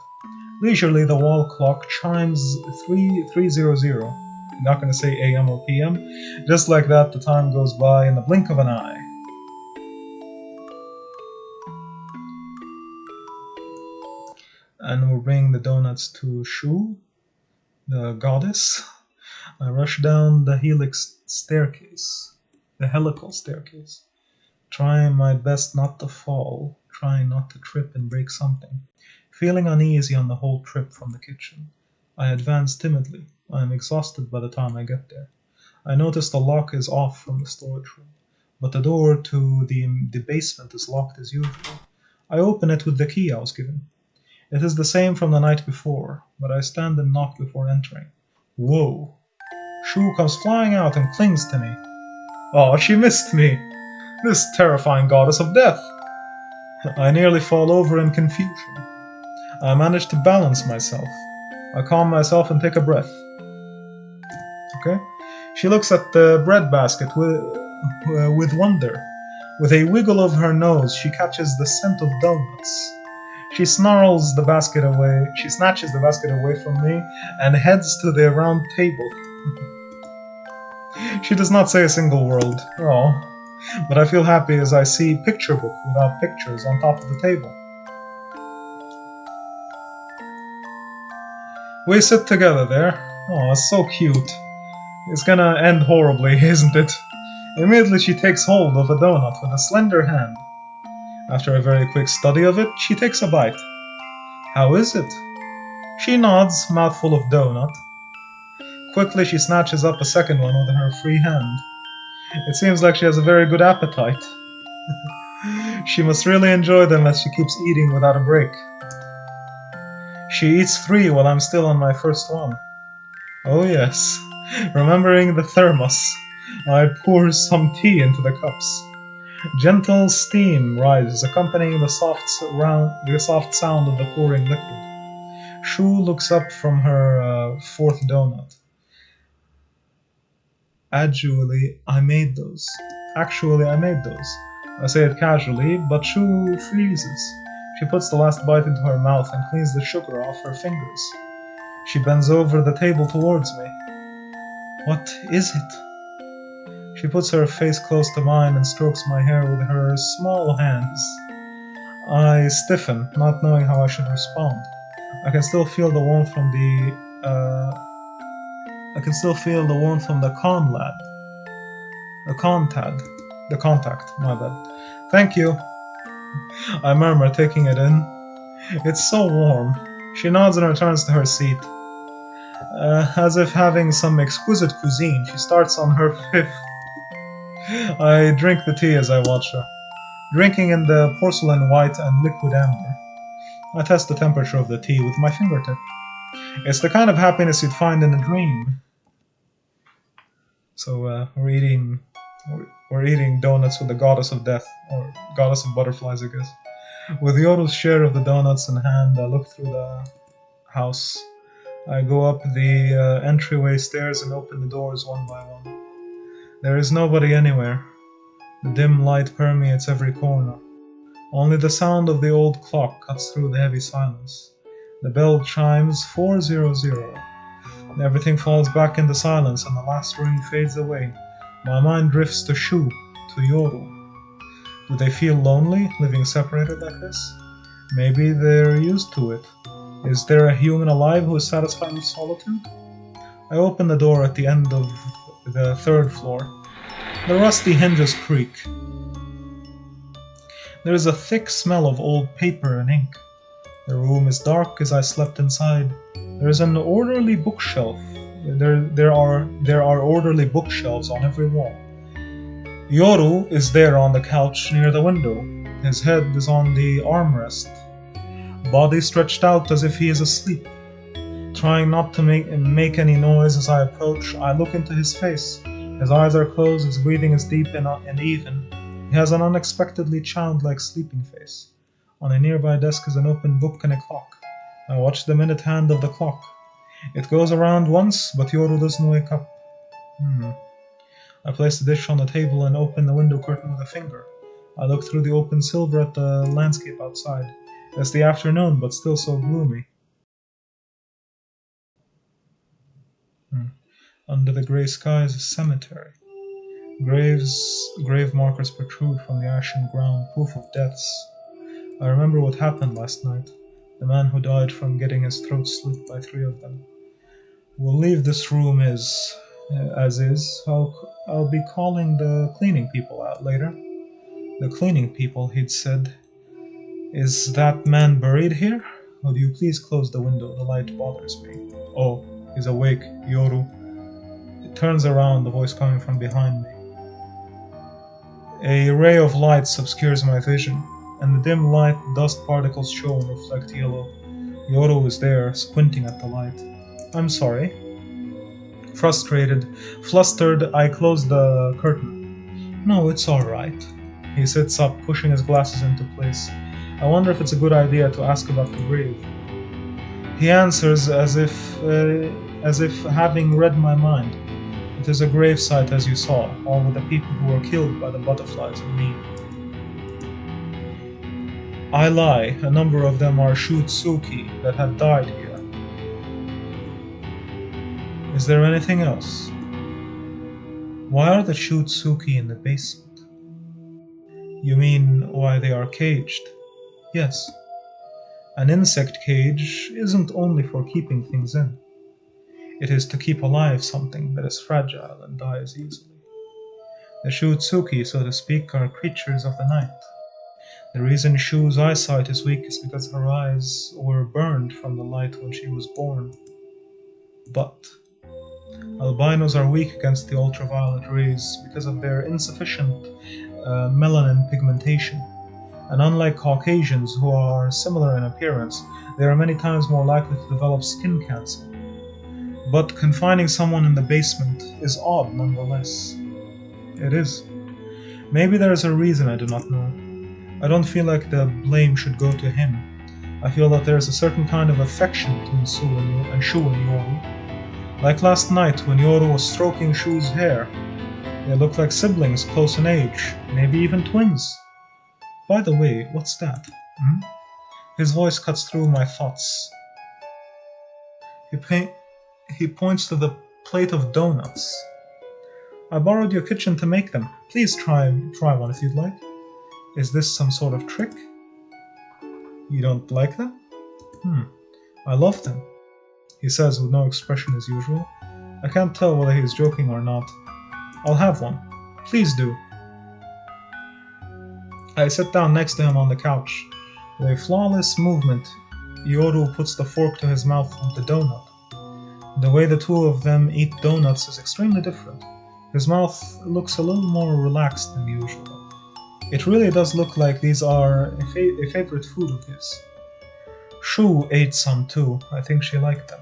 Leisurely, the wall clock chimes 300. I'm not going to say AM or PM. Just like that, the time goes by in the blink of an eye. And we're bringing the donuts to Shu, the goddess. I rush down the helical staircase, trying my best not to fall, trying not to trip and break something. Feeling uneasy on the whole trip from the kitchen, I advance timidly. I am exhausted by the time I get there. I notice the lock is off from the storage room, but the door to the basement is locked as usual. I open it with the key I was given. It is the same from the night before, but I stand and knock before entering. Whoa! Shu comes flying out and clings to me. Oh, she missed me! This terrifying goddess of death! I nearly fall over in confusion. I manage to balance myself. I calm myself and take a breath. Okay? She looks at the bread basket with wonder. With a wiggle of her nose, she catches the scent of donuts. She snarls the basket away. She snatches the basket away from me and heads to the round table. She does not say a single word. Oh, but I feel happy as I see picture book without pictures on top of the table. We sit together there. Oh, it's so cute. It's gonna end horribly, isn't it? Immediately she takes hold of a donut with a slender hand. After a very quick study of it, she takes a bite. How is it? She nods, mouthful of donut. Quickly she snatches up a second one with her free hand. It seems like she has a very good appetite. She must really enjoy them as she keeps eating without a break. She eats 3 while I'm still on my first one. Oh yes, remembering the thermos, I pour some tea into the cups. Gentle steam rises, accompanying the soft sound of the pouring liquid. Shu looks up from her 4th donut. Actually, I made those. I say it casually, but Shu freezes. She puts the last bite into her mouth and cleans the sugar off her fingers. She bends over the table towards me. What is it? She puts her face close to mine and strokes my hair with her small hands. I stiffen, not knowing how I should respond. I can still feel the warmth from the contact, my bad. Thank you, I murmur, taking it in. It's so warm. She nods and returns to her seat. As if having some exquisite cuisine, she starts on her 5th. I drink the tea as I watch her, drinking in the porcelain white and liquid amber. I test the temperature of the tea with my fingertip. It's the kind of happiness you'd find in a dream. So we're eating donuts with the goddess of death, or goddess of butterflies, I guess. With Yoru's share of the donuts in hand, I look through the house. I go up the entryway stairs and open the doors one by one. There is nobody anywhere. The dim light permeates every corner. Only the sound of the old clock cuts through the heavy silence. The bell chimes 400. Everything falls back into silence and the last ring fades away. My mind drifts to Shu, to Yoru. Do they feel lonely, living separated like this? Maybe they're used to it. Is there a human alive who is satisfied with solitude? I open the door at the end of the 3rd floor. The rusty hinges creak. There is a thick smell of old paper and ink. The room is dark as I slept inside. There is an orderly bookshelf. There are orderly bookshelves on every wall. Yoru is there on the couch near the window. His head is on the armrest, body stretched out as if he is asleep. Trying not to make any noise as I approach, I look into his face. His eyes are closed, his breathing is deep and even. He has an unexpectedly childlike sleeping face. On a nearby desk is an open book and a clock. I watch the minute hand of the clock. It goes around once, but Yoru doesn't wake up. I place the dish on the table and open the window curtain with a finger. I look through the open silver at the landscape outside. It's the afternoon, but still so gloomy. Under the grey sky is a cemetery. Grave markers protrude from the ashen ground, proof of deaths. I remember what happened last night. The man who died from getting his throat slit by 3 of them. We'll leave this room as is. I'll be calling the cleaning people out later. The cleaning people, he'd said. Is that man buried here? Would you please close the window? The light bothers me. Oh, he's awake, Yoru. It turns around, the voice coming from behind me. A ray of light obscures my vision. In the dim light, dust particles show and reflect yellow. Yoru is there, squinting at the light. I'm sorry. Flustered, I close the curtain. No, it's alright. He sits up, pushing his glasses into place. I wonder if it's a good idea to ask about the grave. He answers as if having read my mind. It is a gravesite as you saw, all with the people who were killed by the butterflies and me. I lie, a number of them are Shutsuki that have died here. Is there anything else? Why are the Shutsuki in the basement? You mean why they are caged? Yes. An insect cage isn't only for keeping things in. It is to keep alive something that is fragile and dies easily. The Shutsuki, so to speak, are creatures of the night. The reason Shu's eyesight is weak is because her eyes were burned from the light when she was born. But albinos are weak against the ultraviolet rays because of their insufficient melanin pigmentation. And unlike Caucasians, who are similar in appearance, they are many times more likely to develop skin cancer. But confining someone in the basement is odd nonetheless. It is. Maybe there is a reason I do not know. I don't feel like the blame should go to him. I feel that there is a certain kind of affection between Shu and Yoru. Like last night when Yoru was stroking Shu's hair. They look like siblings close in age, maybe even twins. By the way, what's that? His voice cuts through my thoughts. He points to the plate of donuts. I borrowed your kitchen to make them. Please try one if you'd like. Is this some sort of trick? You don't like them? I love them, he says with no expression as usual. I can't tell whether he is joking or not. I'll have one. Please do. I sit down next to him on the couch. With a flawless movement, Yoru puts the fork to his mouth with the donut. The way the two of them eat donuts is extremely different. His mouth looks a little more relaxed than usual. It really does look like these are a favorite food of his. Shu ate some too. I think she liked them.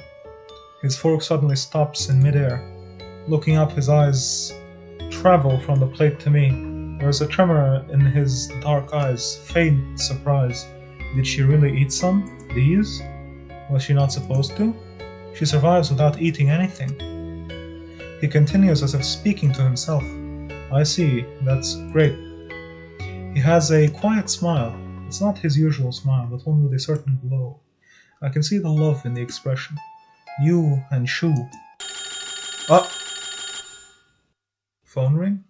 His fork suddenly stops in midair. Looking up, his eyes travel from the plate to me. There is a tremor in his dark eyes, faint surprise. Did she really eat some? These? Was she not supposed to? She survives without eating anything. He continues as if speaking to himself. I see, that's great. He has a quiet smile. It's not his usual smile, but one with a certain glow. I can see the love in the expression. You and Shu. Ah! Phone ring?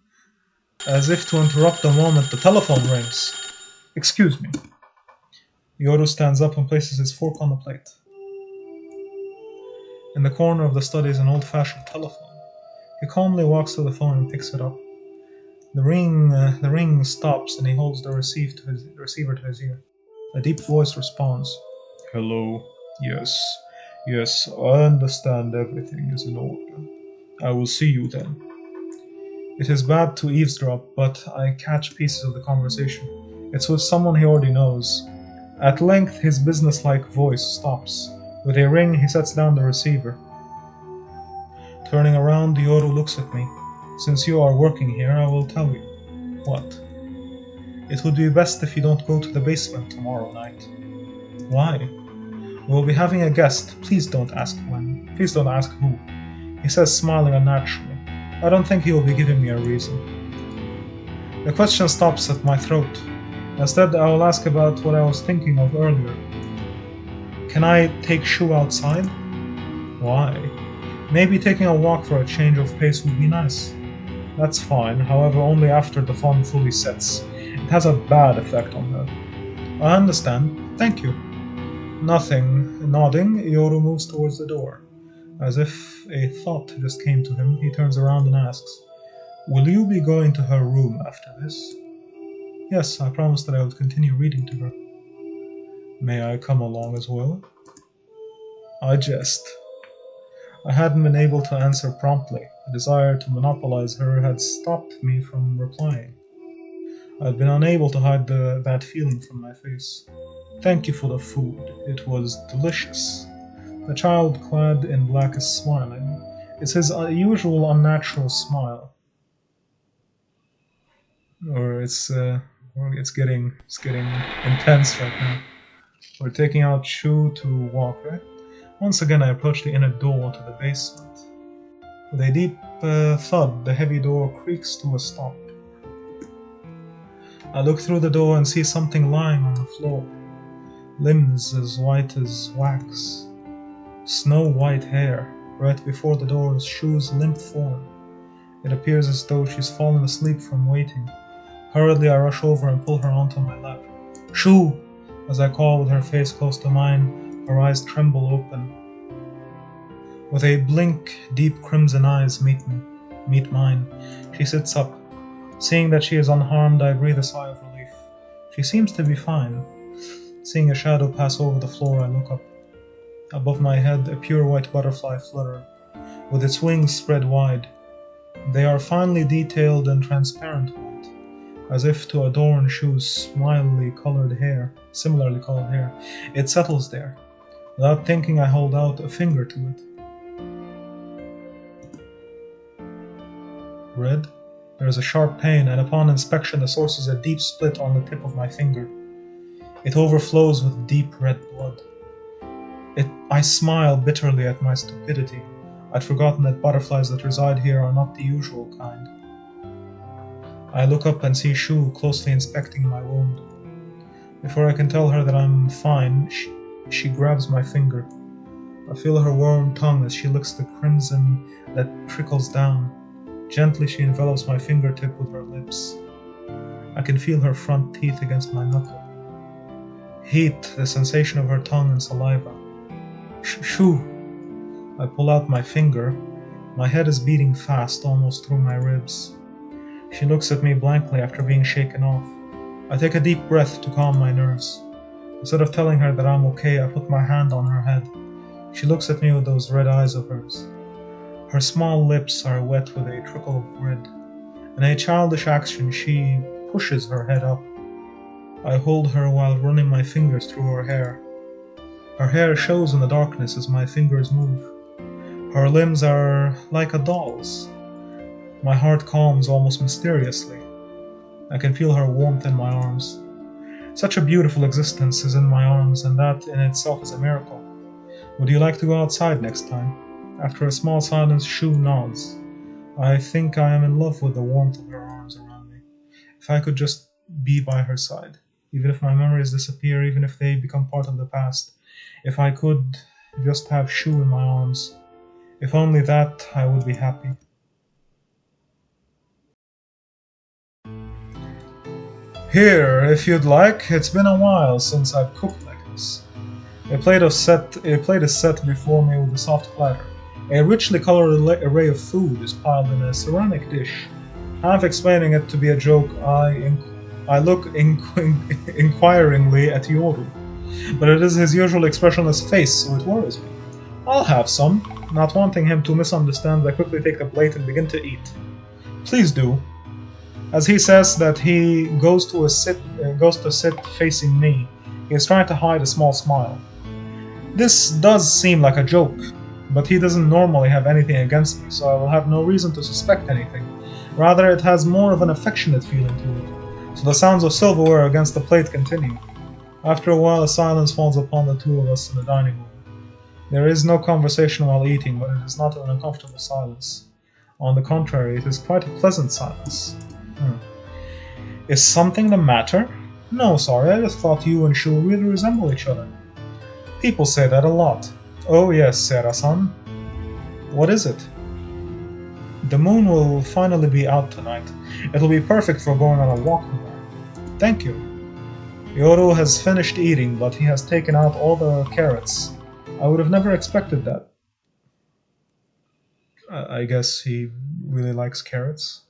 As if to interrupt the moment, the telephone rings. Excuse me. Yoru stands up and places his fork on the plate. In the corner of the study is an old-fashioned telephone. He calmly walks to the phone and picks it up. The ring stops and he holds the receiver to his ear. A deep voice responds. Hello. Yes. Yes, I understand everything is in order. I will see you then. It is bad to eavesdrop, but I catch pieces of the conversation. It's with someone he already knows. At length, his businesslike voice stops. With a ring, he sets down the receiver. Turning around, Dioru looks at me. Since you are working here, I will tell you. What? It would be best if you don't go to the basement tomorrow night. Why? We'll be having a guest. Please don't ask when. Please don't ask who. He says, smiling unnaturally. I don't think he will be giving me a reason. The question stops at my throat. Instead, I will ask about what I was thinking of earlier. Can I take Shu outside? Why? Maybe taking a walk for a change of pace would be nice. That's fine, however, only after the fun fully sets. It has a bad effect on her. I understand. Thank you. Nothing. Nodding, Yoru moves towards the door. As if a thought just came to him, he turns around and asks, Will you be going to her room after this? Yes, I promised that I would continue reading to her. May I come along as well? I jest. I hadn't been able to answer promptly. The desire to monopolize her had stopped me from replying. I'd been unable to hide that feeling from my face. Thank you for the food. It was delicious. The child clad in black is smiling. It's his usual unnatural smile. Or it's getting intense right now. We're taking out Shu to walk, right? Once again, I approach the inner door to the basement. With a deep thud, the heavy door creaks to a stop. I look through the door and see something lying on the floor. Limbs as white as wax. Snow-white hair. Right before the door is Shu's limp form. It appears as though she's fallen asleep from waiting. Hurriedly, I rush over and pull her onto my lap. Shu! As I call with her face close to mine, her eyes tremble open. With a blink, deep crimson eyes meet mine. She sits up. Seeing that she is unharmed, I breathe a sigh of relief. She seems to be fine. Seeing a shadow pass over the floor, I look up. Above my head, a pure white butterfly flutters, with its wings spread wide. They are finely detailed and transparent white, as if to adorn Shu's similarly colored hair. It settles there. Without thinking, I hold out a finger to it. Red? There is a sharp pain, and upon inspection the source is a deep split on the tip of my finger. It overflows with deep red blood. I smile bitterly at my stupidity. I'd forgotten that butterflies that reside here are not the usual kind. I look up and see Shu closely inspecting my wound. Before I can tell her that I'm fine, she grabs my finger. I feel her warm tongue as she licks the crimson that trickles down. Gently she envelops my fingertip with her lips. I can feel her front teeth against my knuckle. Heat, the sensation of her tongue and saliva. Shu! I pull out my finger. My head is beating fast, almost through my ribs. She looks at me blankly after being shaken off. I take a deep breath to calm my nerves. Instead of telling her that I'm okay, I put my hand on her head. She looks at me with those red eyes of hers. Her small lips are wet with a trickle of red. In a childish action, she pushes her head up. I hold her while running my fingers through her hair. Her hair shows in the darkness as my fingers move. Her limbs are like a doll's. My heart calms almost mysteriously. I can feel her warmth in my arms. Such a beautiful existence is in my arms, and that in itself is a miracle. Would you like to go outside next time? After a small silence, Shu nods. I think I am in love with the warmth of her arms around me. If I could just be by her side, even if my memories disappear, even if they become part of the past, if I could just have Shu in my arms, if only that, I would be happy. Here, if you'd like. It's been a while since I've cooked like this. A plate is set before me with a soft platter. A richly colored array of food is piled in a ceramic dish. Half explaining it to be a joke, I look inquiringly at Yoru. but it is his usual expressionless face, so it worries me. I'll have some. Not wanting him to misunderstand, I quickly take the plate and begin to eat. Please do. As he says that he goes to sit facing me, he is trying to hide a small smile. This does seem like a joke, but he doesn't normally have anything against me, so I will have no reason to suspect anything. Rather, it has more of an affectionate feeling to it. So the sounds of silverware against the plate continue. After a while, a silence falls upon the two of us in the dining room. There is no conversation while eating, but it is not an uncomfortable silence. On the contrary, it is quite a pleasant silence. Is something the matter? No, sorry, I just thought you and Shu really resemble each other. People say that a lot. Oh yes, Sera-san. What is it? The moon will finally be out tonight. It'll be perfect for going on a walk with her. Thank you. Yoru has finished eating, but he has taken out all the carrots. I would have never expected that. I guess he really likes carrots.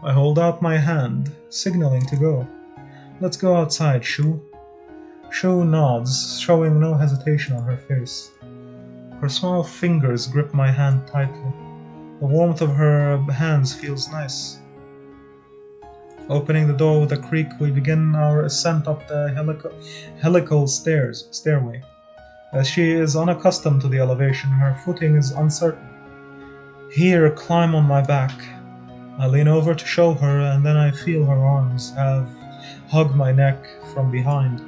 I hold out my hand, signaling to go. Let's go outside, Shu. Shu nods, showing no hesitation on her face. Her small fingers grip my hand tightly. The warmth of her hands feels nice. Opening the door with a creak, we begin our ascent up the helical stairway. As she is unaccustomed to the elevation, her footing is uncertain. Here, climb on my back. I lean over to show her, and then I feel her arms hug my neck from behind.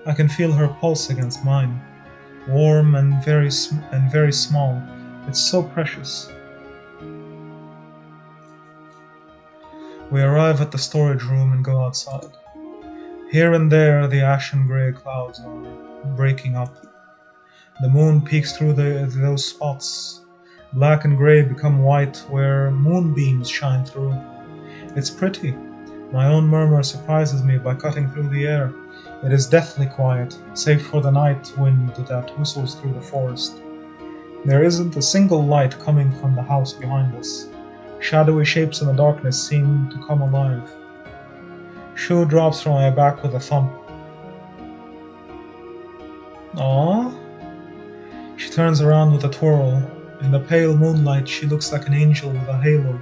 I can feel her pulse against mine, warm and very small. It's so precious. We arrive at the storage room and go outside. Here and there, the ashen gray clouds are breaking up. The moon peeks through those spots. Black and gray become white where moonbeams shine through. It's pretty. My own murmur surprises me by cutting through the air. It is deathly quiet, save for the night wind that whistles through the forest. There isn't a single light coming from the house behind us. Shadowy shapes in the darkness seem to come alive. Shu drops from my back with a thump. Aww. She turns around with a twirl. In the pale moonlight, she looks like an angel with a halo.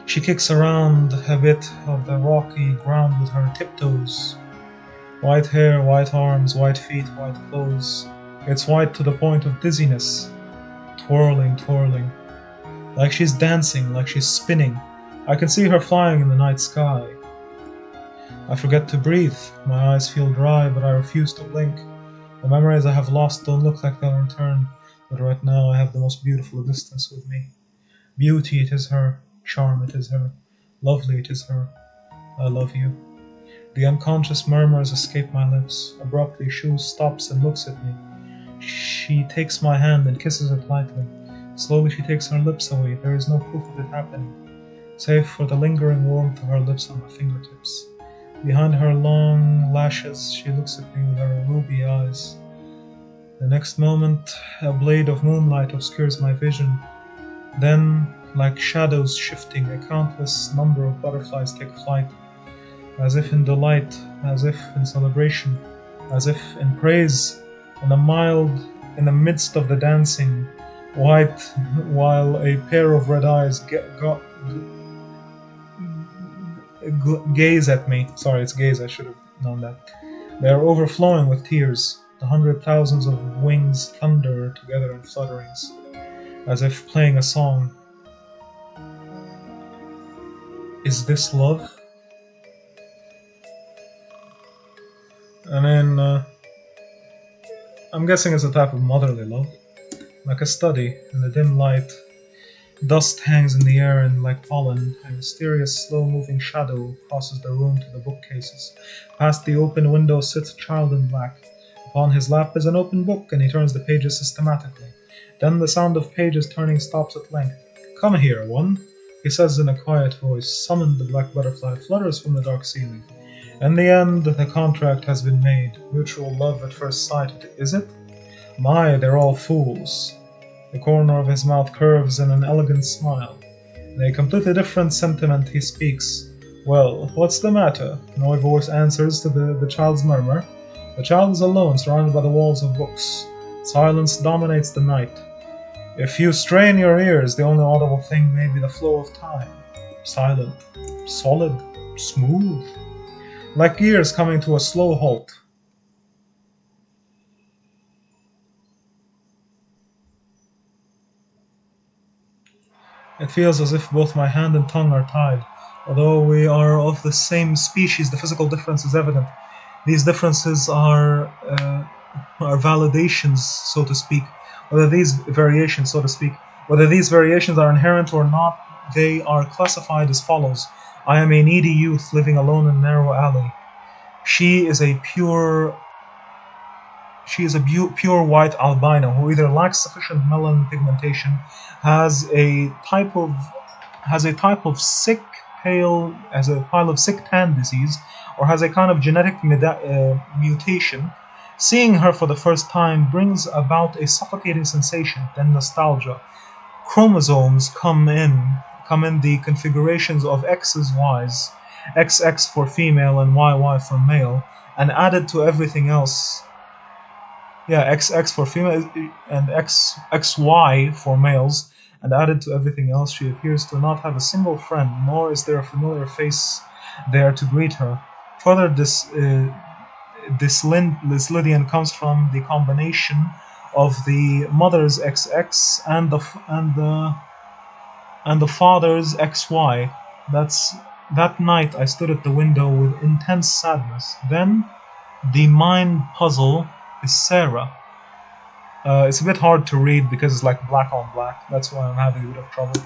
She kicks around a bit of the rocky ground with her tiptoes. White hair, white arms, white feet, white clothes. It's white to the point of dizziness. Twirling, twirling. Like she's dancing, like she's spinning. I can see her flying in the night sky. I forget to breathe. My eyes feel dry, but I refuse to blink. The memories I have lost don't look like they'll return. But right now I have the most beautiful existence with me. Beauty, it is her. Charm, it is her. Lovely, it is her. I love you. The unconscious murmurs escape my lips. Abruptly, Shu stops and looks at me. She takes my hand and kisses it lightly. Slowly she takes her lips away. There is no proof of it happening, save for the lingering warmth of her lips on my fingertips. Behind her long lashes, she looks at me with her ruby eyes. The next moment, a blade of moonlight obscures my vision. Then, like shadows shifting, a countless number of butterflies take flight, as if in delight, as if in celebration, as if in praise, in the midst of the dancing, white, while a pair of red eyes gaze at me. Sorry, it's gaze, I should have known that. They are overflowing with tears. The 100,000s of wings thunder together in flutterings, as if playing a song. Is this love? I mean, I'm guessing it's a type of motherly love. Like a study, in the dim light, dust hangs in the air and like pollen, a mysterious, slow-moving shadow crosses the room to the bookcases. Past the open window sits a child in black. Upon his lap is an open book, and he turns the pages systematically. Then the sound of pages turning stops at length. "Come here, one," he says in a quiet voice. Summoned, the black butterfly flutters from the dark ceiling. In the end, the contract has been made. Mutual love at first sight, is it? My, they're all fools. The corner of his mouth curves in an elegant smile. In a completely different sentiment he speaks. "Well, what's the matter?" No voice answers to the child's murmur. The child is alone, surrounded by the walls of books. Silence dominates the night. If you strain your ears, the only audible thing may be the flow of time. Silent, solid, smooth, like gears coming to a slow halt. It feels as if both my hand and tongue are tied. Although we are of the same species, the physical difference is evident. These differences are validations, so to speak. Whether these variations, so to speak, whether these variations are inherent or not, they are classified as follows. I am a needy youth living alone in a narrow alley. She is a pure white albino who either lacks sufficient melanin pigmentation, has a type of sick pile of sick tan disease, or has a kind of genetic mutation. Seeing her for the first time brings about a suffocating sensation, then nostalgia. Chromosomes come in the configurations of X's, Y's, XX for female and YY for male, and added to everything else. Yeah, XX for female and XY for males, and added to everything else, she appears to not have a single friend, nor is there a familiar face there to greet her. Further, this Lydian comes from the combination of the mother's XX and the father's XY. That night I stood at the window with intense sadness. Then the mind puzzle is Sarah. It's a bit hard to read because it's like black on black. That's why I'm having a bit of trouble.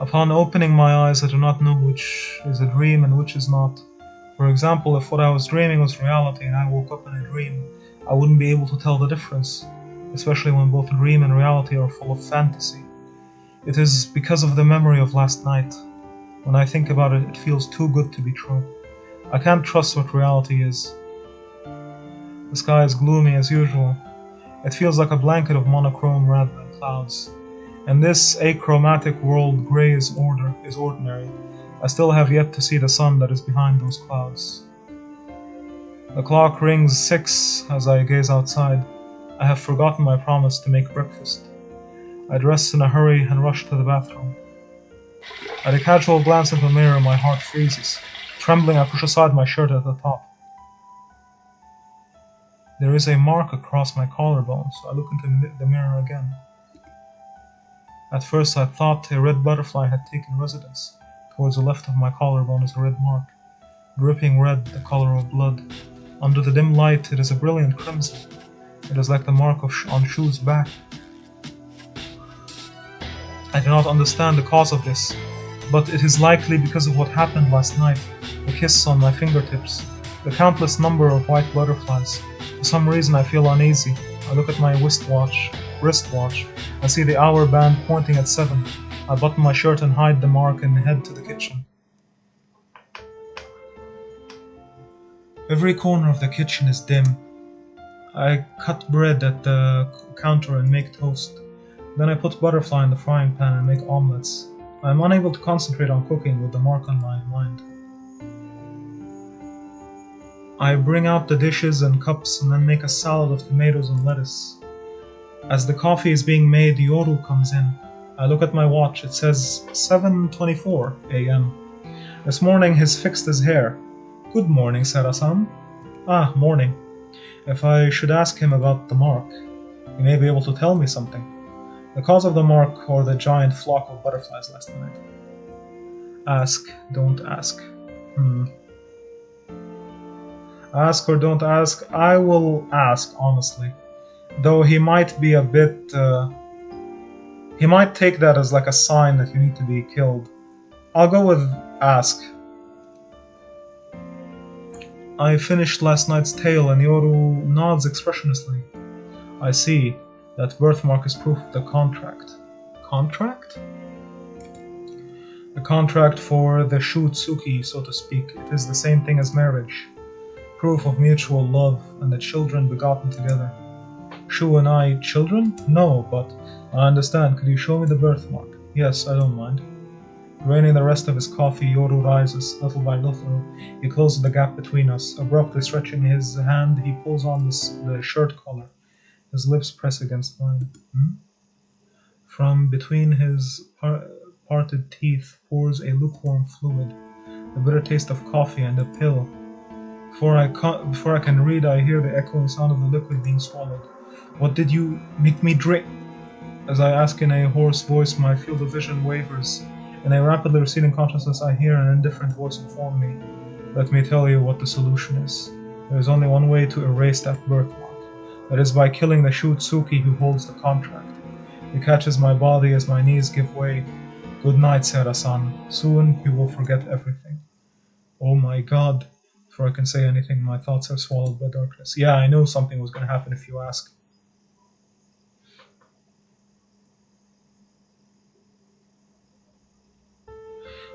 Upon opening my eyes, I do not know which is a dream and which is not. For example, if what I was dreaming was reality and I woke up in a dream, I wouldn't be able to tell the difference, especially when both dream and reality are full of fantasy. It is because of the memory of last night. When I think about it, it feels too good to be true. I can't trust what reality is. The sky is gloomy as usual. It feels like a blanket of monochrome rather than clouds. In this achromatic world, grey is ordinary. I still have yet to see the sun that is behind those clouds. The clock rings 6 as I gaze outside. I have forgotten my promise to make breakfast. I dress in a hurry and rush to the bathroom. At a casual glance into the mirror, my heart freezes. Trembling, I push aside my shirt at the top. There is a mark across my collarbone, so I look into the mirror again. At first I thought a red butterfly had taken residence. Towards the left of my collarbone is a red mark, dripping red, the color of blood. Under the dim light it is a brilliant crimson. It is like the mark on Shu's back. I do not understand the cause of this, but it is likely because of what happened last night, the kiss on my fingertips, the countless number of white butterflies. For some reason I feel uneasy. I look at my wristwatch, and see the hour band pointing at 7. I button my shirt and hide the mark and head to the kitchen. Every corner of the kitchen is dim. I cut bread at the counter and make toast. Then I put butterfly in the frying pan and make omelets. I am unable to concentrate on cooking with the mark on my mind. I bring out the dishes and cups and then make a salad of tomatoes and lettuce. As the coffee is being made, Yoru comes in. I look at my watch. It says 7:24 a.m. This morning he's fixed his hair. Good morning, Sara-san. Ah, morning. If I should ask him about the mark, he may be able to tell me something. The cause of the mark or the giant flock of butterflies last night. Ask, don't ask. Ask or don't ask, I will ask, honestly. Though he might be a bit... he might take that as like a sign that you need to be killed. I'll go with ask. I finished last night's tale and Yoru nods expressionlessly. I see. That birthmark is proof of the contract. Contract? The contract for the Shutsuki, so to speak. It is the same thing as marriage. Proof of mutual love and the children begotten together. Shu and I, children? No, but I understand. Could you show me the birthmark? Yes, I don't mind. Draining the rest of his coffee, Yoru rises. Little by little, he closes the gap between us. Abruptly stretching his hand, he pulls on the shirt collar. His lips press against mine. Hmm? From between his parted teeth pours a lukewarm fluid, the bitter taste of coffee and a pill. Before I can read, I hear the echoing sound of the liquid being swallowed. What did you make me drink? As I ask in a hoarse voice, my field of vision wavers. In a rapidly receding consciousness, I hear an indifferent voice inform me. Let me tell you what the solution is. There is only one way to erase that birthmark. That is by killing the Shutsuki who holds the contract. He catches my body as my knees give way. Good night, Sera-san. Soon you will forget everything. Oh my god. Before I can say anything, my thoughts are swallowed by darkness. Yeah, I knew something was going to happen if you ask.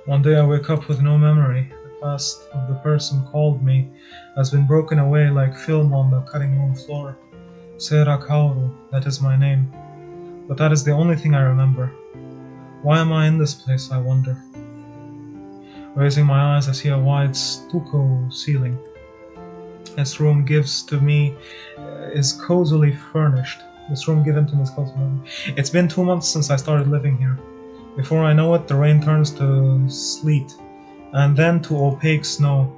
One day I wake up with no memory. The past of the person called me has been broken away like film on the cutting room floor. Seira Kaoru, that is my name. But that is the only thing I remember. Why am I in this place, I wonder? Raising my eyes, I see a wide stucco ceiling. This room gives to me is cozily furnished. This room given to me is cozily furnished. It's been 2 months since I started living here. Before I know it, the rain turns to sleet, and then to opaque snow.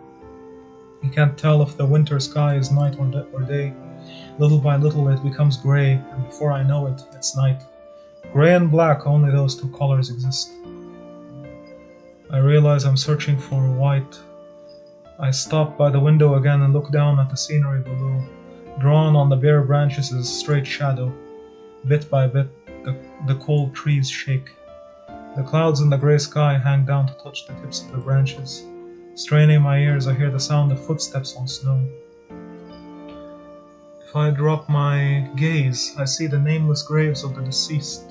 You can't tell if the winter sky is night or day. Little by little it becomes grey, and before I know it, it's night. Grey and black, only those two colors exist. I realize I'm searching for white. I stop by the window again and look down at the scenery below. Drawn on the bare branches is a straight shadow. Bit by bit, the cold trees shake. The clouds in the grey sky hang down to touch the tips of the branches. Straining my ears, I hear the sound of footsteps on snow. If I drop my gaze, I see the nameless graves of the deceased.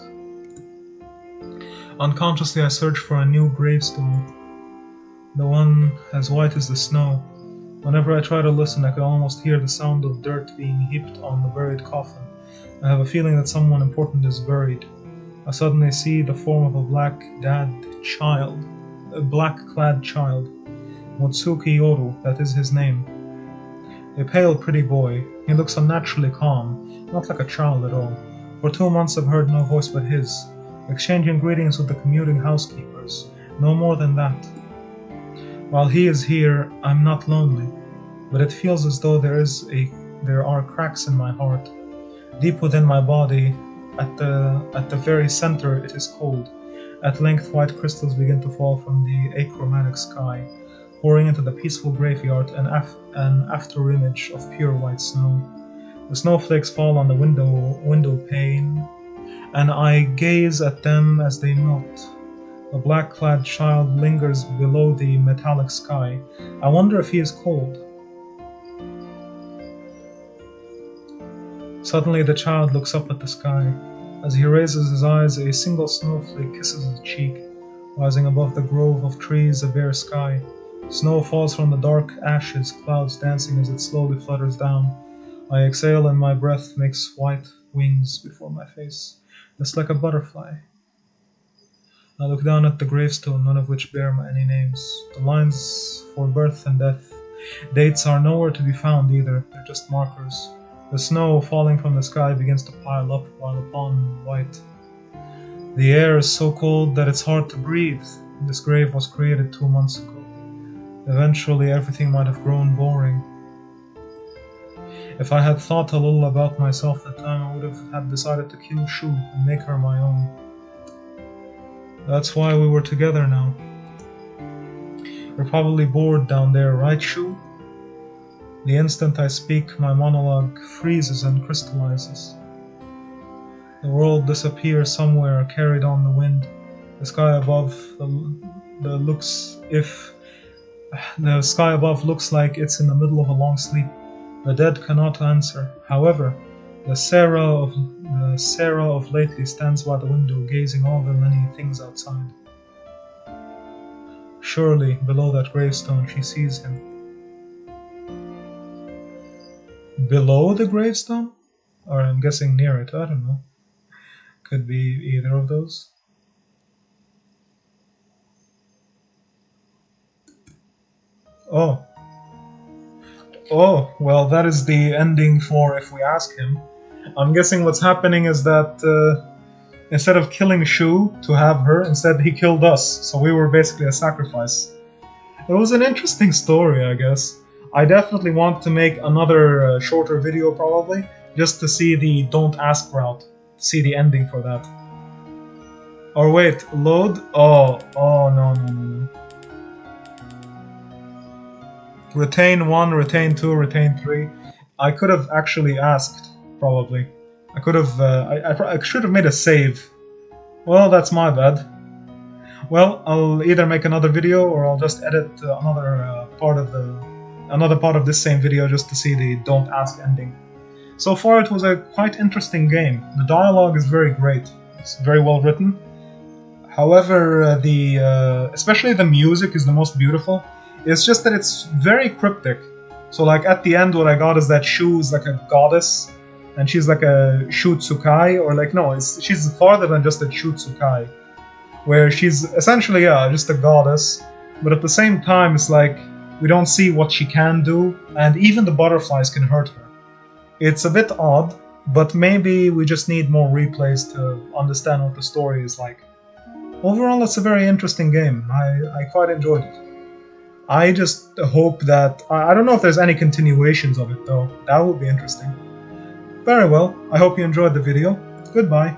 Unconsciously, I search for a new gravestone, the one as white as the snow. Whenever I try to listen, I can almost hear the sound of dirt being heaped on the buried coffin. I have a feeling that someone important is buried. I suddenly see the form of a black-clad child. Mutsuki Yoru, that is his name. A pale, pretty boy. He looks unnaturally calm, not like a child at all. For 2 months I've heard no voice but his, exchanging greetings with the commuting housekeepers, no more than that. While he is here, I'm not lonely, but it feels as though there are cracks in my heart. Deep within my body, at the very center, it is cold. At length, white crystals begin to fall from the achromatic sky, pouring into the peaceful graveyard, an afterimage of pure white snow. The snowflakes fall on the window pane, and I gaze at them as they melt. The black-clad child lingers below the metallic sky. I wonder if he is cold. Suddenly the child looks up at the sky. As he raises his eyes, a single snowflake kisses his cheek. Rising above the grove of trees, a bare sky. Snow falls from the dark ashes, clouds dancing as it slowly flutters down. I exhale and my breath makes white wings before my face, just like a butterfly. I look down at the gravestone, none of which bear any names. The lines for birth and death. Dates are nowhere to be found either, they're just markers. The snow falling from the sky begins to pile up while upon white. The air is so cold that it's hard to breathe. This grave was created 2 months ago. Eventually everything might have grown boring. If I had thought a little about myself at the time, I would have decided to kill Shu and make her my own. That's why we were together now. You're probably bored down there, right, Shu? The instant I speak, my monologue freezes and crystallizes. The world disappears somewhere, carried on the wind. The sky above looks like it's in the middle of a long sleep. The dead cannot answer. However, the Sarah of lately stands by the window, gazing all the many things outside. Surely, below that gravestone, she sees him. Below the gravestone? Or I'm guessing near it, I don't know. Could be either of those. Oh. Oh, well, that is the ending for If We Ask Him. I'm guessing what's happening is that instead of killing Shu to have her, instead he killed us, so we were basically a sacrifice. It was an interesting story, I guess. I definitely want to make another shorter video, probably, just to see the don't ask route, see the ending for that. Or wait, load? Oh, no, no, no, no. Retain 1, retain 2, retain 3. I could have actually asked, probably. I could have, I should have made a save. Well, that's my bad. Well, I'll either make another video or I'll just edit another part of this same video just to see the don't ask ending. So far, it was a quite interesting game. The dialogue is very great. It's very well written. However, especially the music is the most beautiful. It's just that it's very cryptic. So, like at the end, what I got is that Shu is like a goddess, and she's like a Shu Tsukai, or like no, she's farther than just a Shu Tsukai, where she's essentially just a goddess, but at the same time, it's like we don't see what she can do, and even the butterflies can hurt her. It's a bit odd, but maybe we just need more replays to understand what the story is like. Overall, it's a very interesting game. I quite enjoyed it. I just hope that... I don't know if there's any continuations of it, though. That would be interesting. Very well, I hope you enjoyed the video. Goodbye.